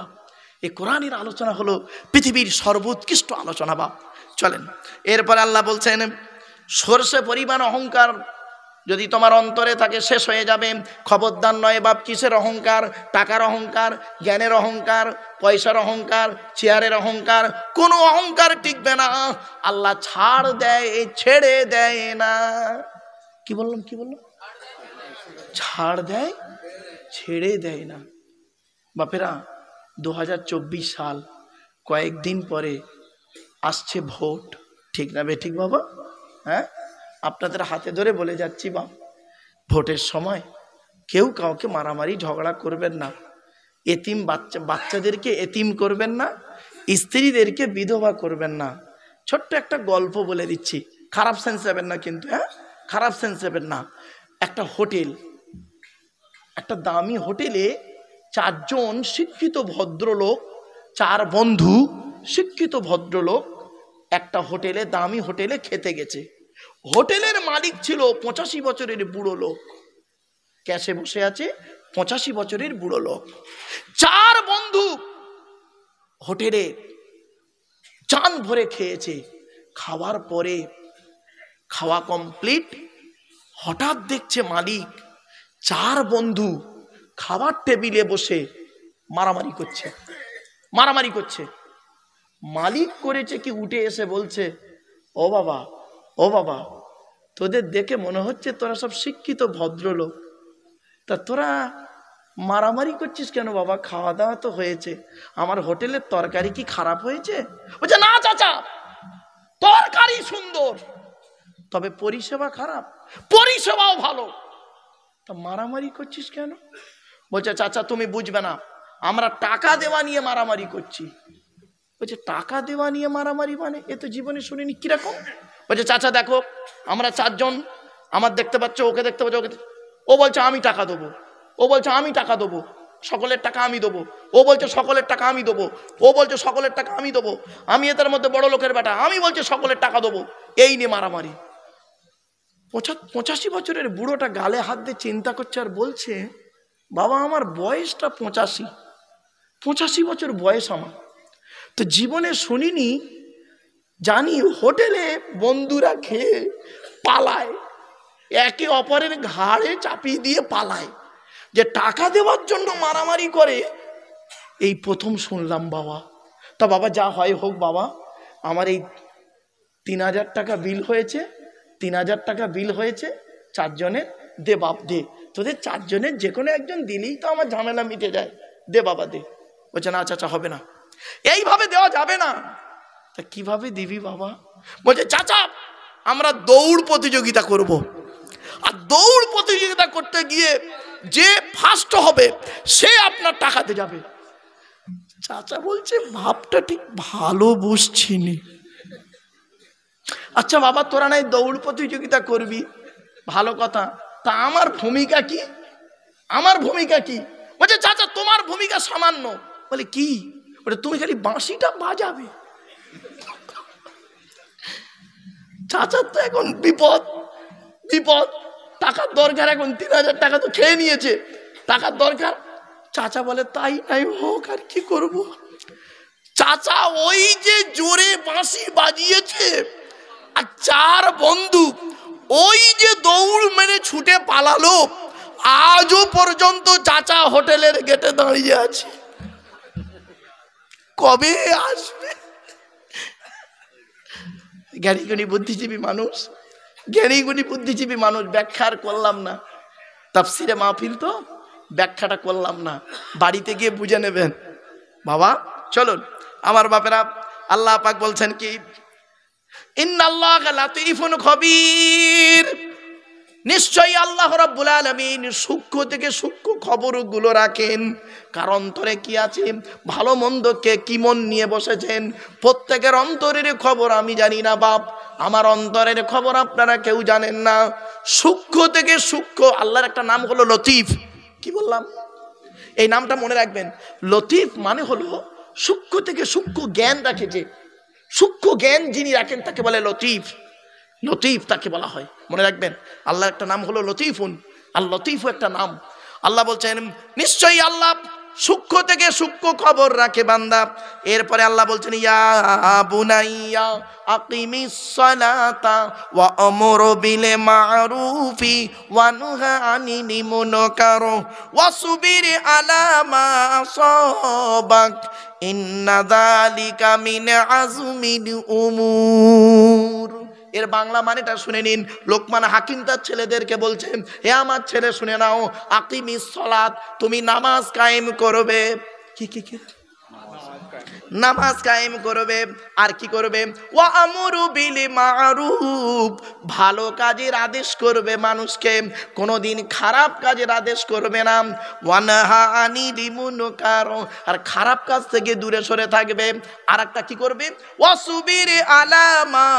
এই কোরআনের আলোচনা হলো পৃথিবীর সর্বোৎকৃষ্ট আলোচনা। বাপ চলেন, এরপর আল্লাহ বলছেন, সরষে পরিমাণ অহংকার যদি তোমার অন্তরে থাকে শেষ হয়ে যাবে। খবরদার নয় বাপ, কিসের অহংকার? টাকার অহংকার, জ্ঞানের অহংকার, পয়সার অহংকার, চেয়ারের অহংকার, কোনো অহংকার টিকবে না। আল্লাহ ছাড় দেয়, ছেড়ে দেয় না। কি বললাম? ছাড় দেয়, ছেড়ে দেয় না। বাপেরা, 2024 সাল, কয়েকদিন পরে আসছে ভোট, ঠিক না বেঠিক বাবা? হ্যাঁ, আপনাদের হাতে ধরে বলে যাচ্ছি বাপ, ভোটের সময় কেউ কাউকে মারামারি ঝগড়া করবেন না, এতিম বাচ্চাদেরকে এতিম করবেন না, স্ত্রীদেরকে বিধবা করবেন না। ছোট্ট একটা গল্প বলে দিচ্ছি, খারাপ সেন্স নেবেন না কিন্তু, হ্যাঁ খারাপ সেন্স নেবেন না। একটা হোটেল, একটা দামি হোটেলে 4 জন শিক্ষিত ভদ্রলোক, 4 বন্ধু শিক্ষিত ভদ্রলোক একটা হোটেলে, দামি হোটেলে খেতে গেছে। হোটেলের মালিক ছিল 85 বছরের বুড়ো লোক, ক্যাশে বসে আছে 85 বছরের বুড়ো লোক। 4 বন্ধু হোটেলে চান ভরে খেয়েছে। খাওয়ার পরে খাওয়া কমপ্লিট, হঠাৎ দেখছে মালিক 4 বন্ধু খাবার টেবিলে বসে মারামারি করছে। মালিক করেছে কি, উঠে এসে বলছে, ও বাবা, তোদের দেখে মনে হচ্ছে তোরা সব শিক্ষিত ভদ্রলোক, তা তোরা মারামারি করছিস কেন বাবা? খাওয়া দাওয়া তো হয়েছে, আমার হোটেলের তরকারি কি খারাপ হয়েছে? বলছে, না চাচা, তরকারি সুন্দর, তবে পরিষেবা খারাপ। পরিষেবাও ভালো, তা মারামারি করছিস কেন? বলছে, চাচা তুমি বুঝবে না, আমরা টাকা দেওয়া নিয়ে মারামারি করছি। বলছে, টাকা দেওয়া নিয়ে মারামারি মানে? এ তো জীবনে শুনিনি, কিরকম? বলছে, চাচা দেখো, আমরা 4 জন, আমার দেখতে পাচ্ছ, ওকে দেখতে পাচ্ছ, ও বলছে আমি টাকা দেবো, ও বলছে আমি টাকা দেবো, সকলের টাকা আমি দেবো, ও বলছে সকলের টাকা আমি দেবো, ও বলছে সকলের টাকা আমি দেবো, আমি এদের মধ্যে বড় লোকের বেটা, আমি বলছে সকলের টাকা দেবো, এই নিয়ে মারামারি। 85 বছরের বুড়োটা গালে হাত দিয়ে চিন্তা করছে আর বলছে, বাবা আমার বয়সটা 85 বছর বয়স আমার, তো জীবনে শুনিনি, জানি হোটেলে বন্ধুরা খেয়ে পালায়, একে অপরের ঘাড়ে চাপিয়ে দিয়ে পালায়, যে টাকা দেওয়ার জন্য মারামারি করে এই প্রথম শুনলাম বাবা। তা বাবা যা হয় হোক বাবা, আমার এই 3000 টাকা বিল হয়েছে, 3000 টাকা বিল হয়েছে 4 জনের, দে বাপ দে, তোদের 4 জনের যে কোনো একজন দিলেই তো আমার ঝামেলা মিটে যায়, দে বাবা দে। বলছে, না চাচা হবে না, এইভাবে দেওয়া যাবে না। তা কিভাবে দিবি বাবা? বলছে, চাচা আমরা দৌড় প্রতিযোগিতা করব, আর দৌড় প্রতিযোগিতা করতে গিয়ে যে ফার্স্ট হবে সে আপনার টাকাতে যাবে। চাচা বলছে, ভাবটা ঠিক ভালো বুঝছিনি। আচ্ছা বাবা, তোরা নাই দৌড় প্রতিযোগিতা করবি, ভালো কথা, তা আমার ভূমিকা কি? বলছে, চাচা তোমার ভূমিকা সামান্য। বলে, কি? বলে, তুমি খালি বাঁশিটা বাজাবে। চাচার তো এখন বিপদ, টাকার দরকার, এখন 3000 টাকা তো খেয়ে নিয়েছে, টাকার দরকার। চাচা বলে, তাই নাই হোক, আর কি করব। চাচা ওই যে জোরে বাঁশি বাজিয়েছে, আর 4 বন্ধু ওই যে দৌড় মেরে ছুটে পালালো, আজও পর্যন্ত চাচা হোটেলের গেটে দাঁড়িয়ে আছে, কবে আসবে? জ্ঞানী বুদ্ধিজীবী মানুষ, ব্যাখ্যার করলাম না, তাফসিরে মাহফিল তো ব্যাখ্যাটা করলাম না, বাড়িতে গিয়ে বুঝে নেবেন। বাবা চলুন আমার বাপেরা, আল্লাহ পাক বলছেন কি, ইন্নাল্লাহা লাতীফুন খবীর, নিশ্চয়ই আল্লাহ রাব্বুল আলামিন সূক্ষ্ম থেকে সূক্ষ্ম খবরগুলো রাখেন। কার অন্তরে কি আছে, ভালো মন্দকে কি মন নিয়ে বসেছেন, প্রত্যেকের অন্তরের খবর আমি জানি না বাপ, আমার অন্তরের খবর আপনারা কেউ জানেন না। সূক্ষ্ম থেকে সূক্ষ্ম, আল্লাহর একটা নাম হলো লতিফ। কি বললাম? এই নামটা মনে রাখবেন। লতিফ মানে হলো সূক্ষ্ম থেকে সূক্ষ্ম জ্ঞান রাখে, যে সূক্ষ্ম জ্ঞান যিনি রাখেন তাকে বলে লতিফ। লতিফ তাকে বলা হয়, মনে রাখবেন। আল্লাহর একটা নাম হলো লতিফুন, আর লতিফও একটা নাম। আল্লাহ বলছেন নিশ্চয়ই আল্লাহ সূক্ষ্ম থেকে সূক্ষ্ম খবর রাখে বান্দা। এরপরে আল্লাহ বলছেন ইয়া বুনাইয়া আকিমিস সালাতা ওয়া আমর বিল মারুফি ওয়া নহা আনিল মুনকার ওয়াসবির আলা মা আসাবাক ইন্না যালিকা মিন আযমিল উমুর। এর বাংলা মানেটা শুনে নিন। লোকমান হাকিম তার ছেলেদেরকে বলছেন, হে আমার ছেলে শুনে নাও, আকিমিস সালাত, তুমি নামাজ কায়েম করবে। কি কি কি? নামাজ কায়েম করবে। আর কি করবে? ওয়া আমরু বিল মারুফ, ভালো কাজের আদেশ করবে মানুষকে, কোনোদিন খারাপ কাজের আদেশ করবে না। ওয়া নাহা আনিল মুনকার, আর খারাপ কাজ থেকে দূরে সরে থাকবে। আর একটা কি করবে? ওয়াসবির আলা মা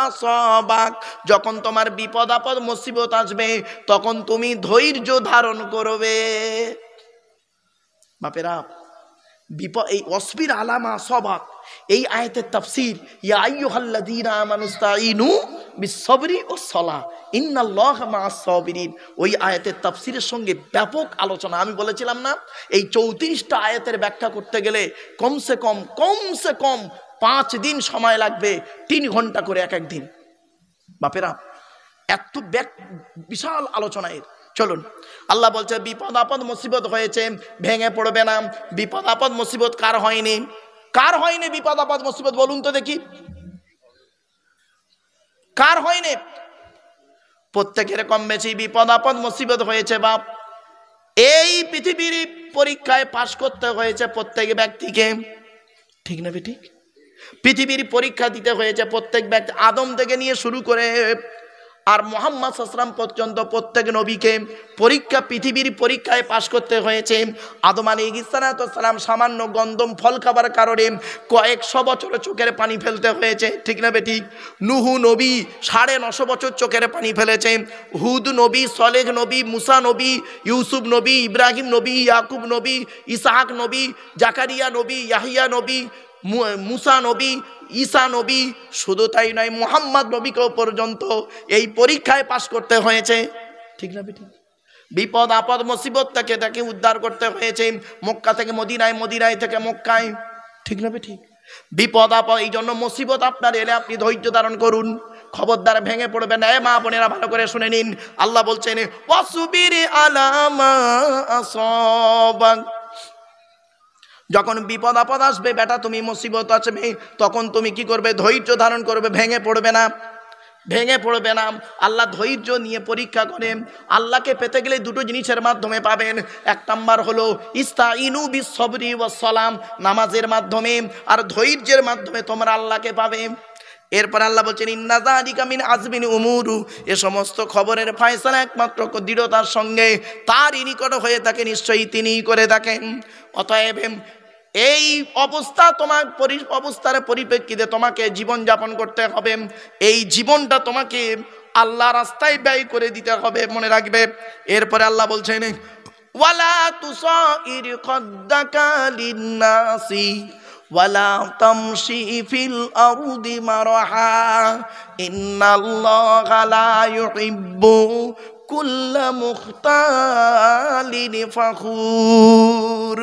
আসাবাক, যখন তোমার বিপদ আপদ মুসিবত আসবে তখন তুমি ধৈর্য ধারণ করবে। বাপেরা, এই ওয়াসবির আলা মা আসাবাক, এই আয়াতের তাফসীর ইয়া আইয়ুহাল্লাযীনা আমানুস্তাঈনু বিস-সাবরি ওয়াস-সালাহ ইন্নাল্লাহা মা'আস সাবিরিন, ওই আয়াতের তাফসীরের সঙ্গে ব্যাপক আলোচনা। আমি বলেছিলাম না, এই 34টা আয়াতের ব্যাখ্যা করতে গেলে কমসে কম 5 দিন সময় লাগবে, 3 ঘন্টা করে এক দিন। বাপেরা, এত বিশাল আলোচনা এর। চলুন, আল্লাহ বলছে বিপদ আপদ মুসিবত হয়েছে, ভেঙে পড়বে না। বিপদ আপদ মুসিবত কার হয়নি? কার হয়নি বিপদ আপদ মুসিবত? বলুন তো দেখি, কার হয়নি? প্রত্যেকের কম বেশি বিপদ আপদ মুসিবত হয়েছে বাপ। এই পৃথিবীর পরীক্ষায় পাশ করতে হয়েছে প্রত্যেক ব্যক্তিকে, ঠিক না ঠিক? পৃথিবীর পরীক্ষা দিতে হয়েছে প্রত্যেক ব্যক্তি, আদম থেকে নিয়ে শুরু করে আর মুহাম্মদ সাল্লাল্লাহু আলাইহি ওয়াসাল্লাম পর্যন্ত প্রত্যেক নবীকে পৃথিবীর পরীক্ষায় পাশ করতে হয়েছে। আদম আলাইহিস সালাম সামান্য গন্ধম ফল খাবার কারণে কয়েকশো বছর চোখের পানি ফেলতে হয়েছে, ঠিক না বেঠিক? নুহু নবী 950 বছর চোখের পানি ফেলেছে। হুদ নবী, সলেহ নবী, মুসা নবী, ইউসুফ নবী, ইব্রাহিম নবী, ইয়াকুব নবী, ইসহাক নবী, জাকারিয়া নবী, ইয়াহিয়া নবী, মুসা নবী, ঈসা নবী, শুধু তাই নয় মুহাম্মদ নবীকেও পর্যন্ত এই পরীক্ষায় পাশ করতে হয়েছে, ঠিক না বেঠিক? বিপদ আপদ মুসিবত থেকে তাকে উদ্ধার করতে হয়েছে, মক্কা থেকে মদিনায়, মদিনায় থেকে মক্কায়, ঠিক না বেঠিক? বিপদ আপদ, এই জন্য মুসিবত আপনার এলে আপনি ধৈর্য ধারণ করুন, খবরদার ভেঙে পড়বেন না। মা বোনেরা ভালো করে শুনে নিন, আল্লাহ বলছেন ওয়াসবির আলা মা আসাবাক, যখন বিপদ আপদ আসবে বেটা, তুমি মুসিবত আসবে, তখন তুমি কি করবে? ধৈর্য ধারণ করবে, ভেঙে পড়বে না, ভেঙে পড়বে না। আল্লাহ ধৈর্য নিয়ে পরীক্ষা করেন। আল্লাহকে পেতে গেলে দুটো জিনিসের মাধ্যমে পাবেন। এক নাম্বার হলো ইস্তাইনু বিস-সাবরি ওয়াস-সালাম, নামাজের মাধ্যমে আর ধৈর্যের মাধ্যমে তোমরা আল্লাহকে পাবে। এরপর আল্লাহ বলছেন ইন্না যালিকা মিন আযমিল উমুর, এ সমস্ত খবরের ফয়সালা একমাত্র দৃঢ়তার সঙ্গে তারই নিকট হয়ে থাকে, নিশ্চয়ই তিনিই করে থাকেন। অতএব এই অবস্থা, তোমার অবস্থার পরিপ্রেক্ষিতে তোমাকে জীবন যাপন করতে হবে। এই জীবনটা তোমাকে আল্লাহ রাস্তায় ব্যয় করে দিতে হবে, মনে রাখবে। এরপরে আল্লাহ বলছেন ওয়ালা তুসাইর খাদ্দাকা লিন-নাসি ওয়ালা তামশি ফিল আরদি মারহা ইন্নাল্লাহা লা ইউহিব্বু কুল্লা মুখতালিন ফাখুর।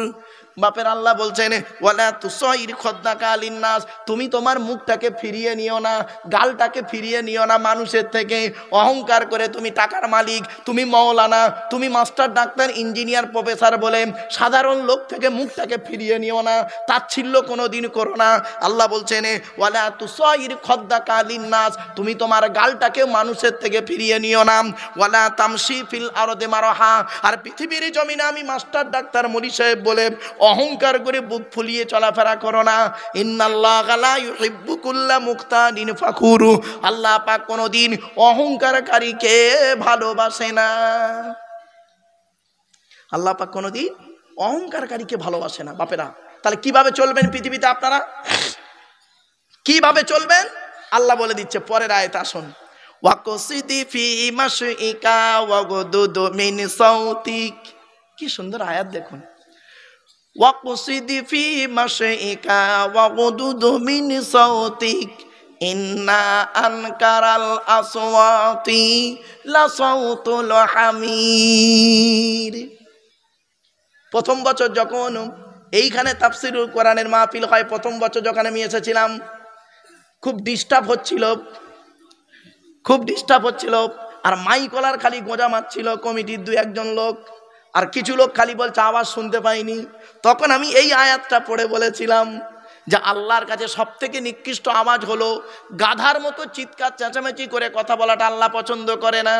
বাপের আল্লাহ বলছেন ওয়ালা তুসাইর খাদ্দাকা লিন-নাস, তুমি তোমার মুখটাকে ফিরিয়ে নিও না, গালটাকে ফিরিয়ে নিও না মানুষের থেকে। অহংকার করে তুমি টাকার মালিক, তুমি মওলানা, তুমি মাস্টার, ডাক্তার, ইঞ্জিনিয়ার, প্রফেসর বলে সাধারণ লোক থেকে মুখটাকে ফিরিয়ে নিও না, তাচ্ছিল্য কোনোদিন করো না। আল্লাহ বলছেন ওয়ালা তুসাইর খাদ্দাকা লিন-নাস, তুমি তোমার গালটাকে মানুষের থেকে ফিরিয়ে নিও না। ওয়ালা তামশি ফিল আরদি মারহা, আর পৃথিবীর জমিনে আমি মাস্টার, ডাক্তার, মলি সাহেব বলে অহংকার করে বুক ফুলিয়ে চলাফেরা করো না। ইন্নাল্লাহা লা ইউহিব্বু কুল্লা মুখতালিন ফাখুর, আল্লাহ পাক কোনোদিন অহংকারকারীকে ভালোবাসে না। আল্লাহ পাক কোনোদিন অহংকারকারীকে ভালোবাসে না। বাপেরা, তাহলে কিভাবে চলবেন পৃথিবীতে আপনারা? কিভাবে চলবেন আল্লাহ বলে দিচ্ছে পরের আয়াতে আসুন। ওয়াকসিদি ফি মাশইকা ওয়াগদুদ মিন সাউতিক, কি সুন্দর আয়াত দেখুন। ওয়াকসিদি ফি মাশইকা ওয়াগদুদ মিন সাউতিক ইন্না আনকারাল আসওয়াতি লা সাউতুল হামির। প্রথম বছর যখন এইখানে তাফসিরুল কোরআনের মাহফিল হয়, প্রথম বছর যখন আমি এসেছিলাম, খুব ডিস্টার্ব হচ্ছিল, আর মাইকলার খালি গোঁজা মারছিল কমিটির 2-1 লোক, আর কিছু লোক খালি বলছে আওয়াজ শুনতে পাইনি। তখন আমি এই আয়াতটা পড়ে বলেছিলাম যে আল্লাহর কাছে সব থেকে নিকৃষ্ট আওয়াজ হলো গাধার মতো চিৎকার চেঁচামেচি করে কথা বলাটা আল্লাহ পছন্দ করে না।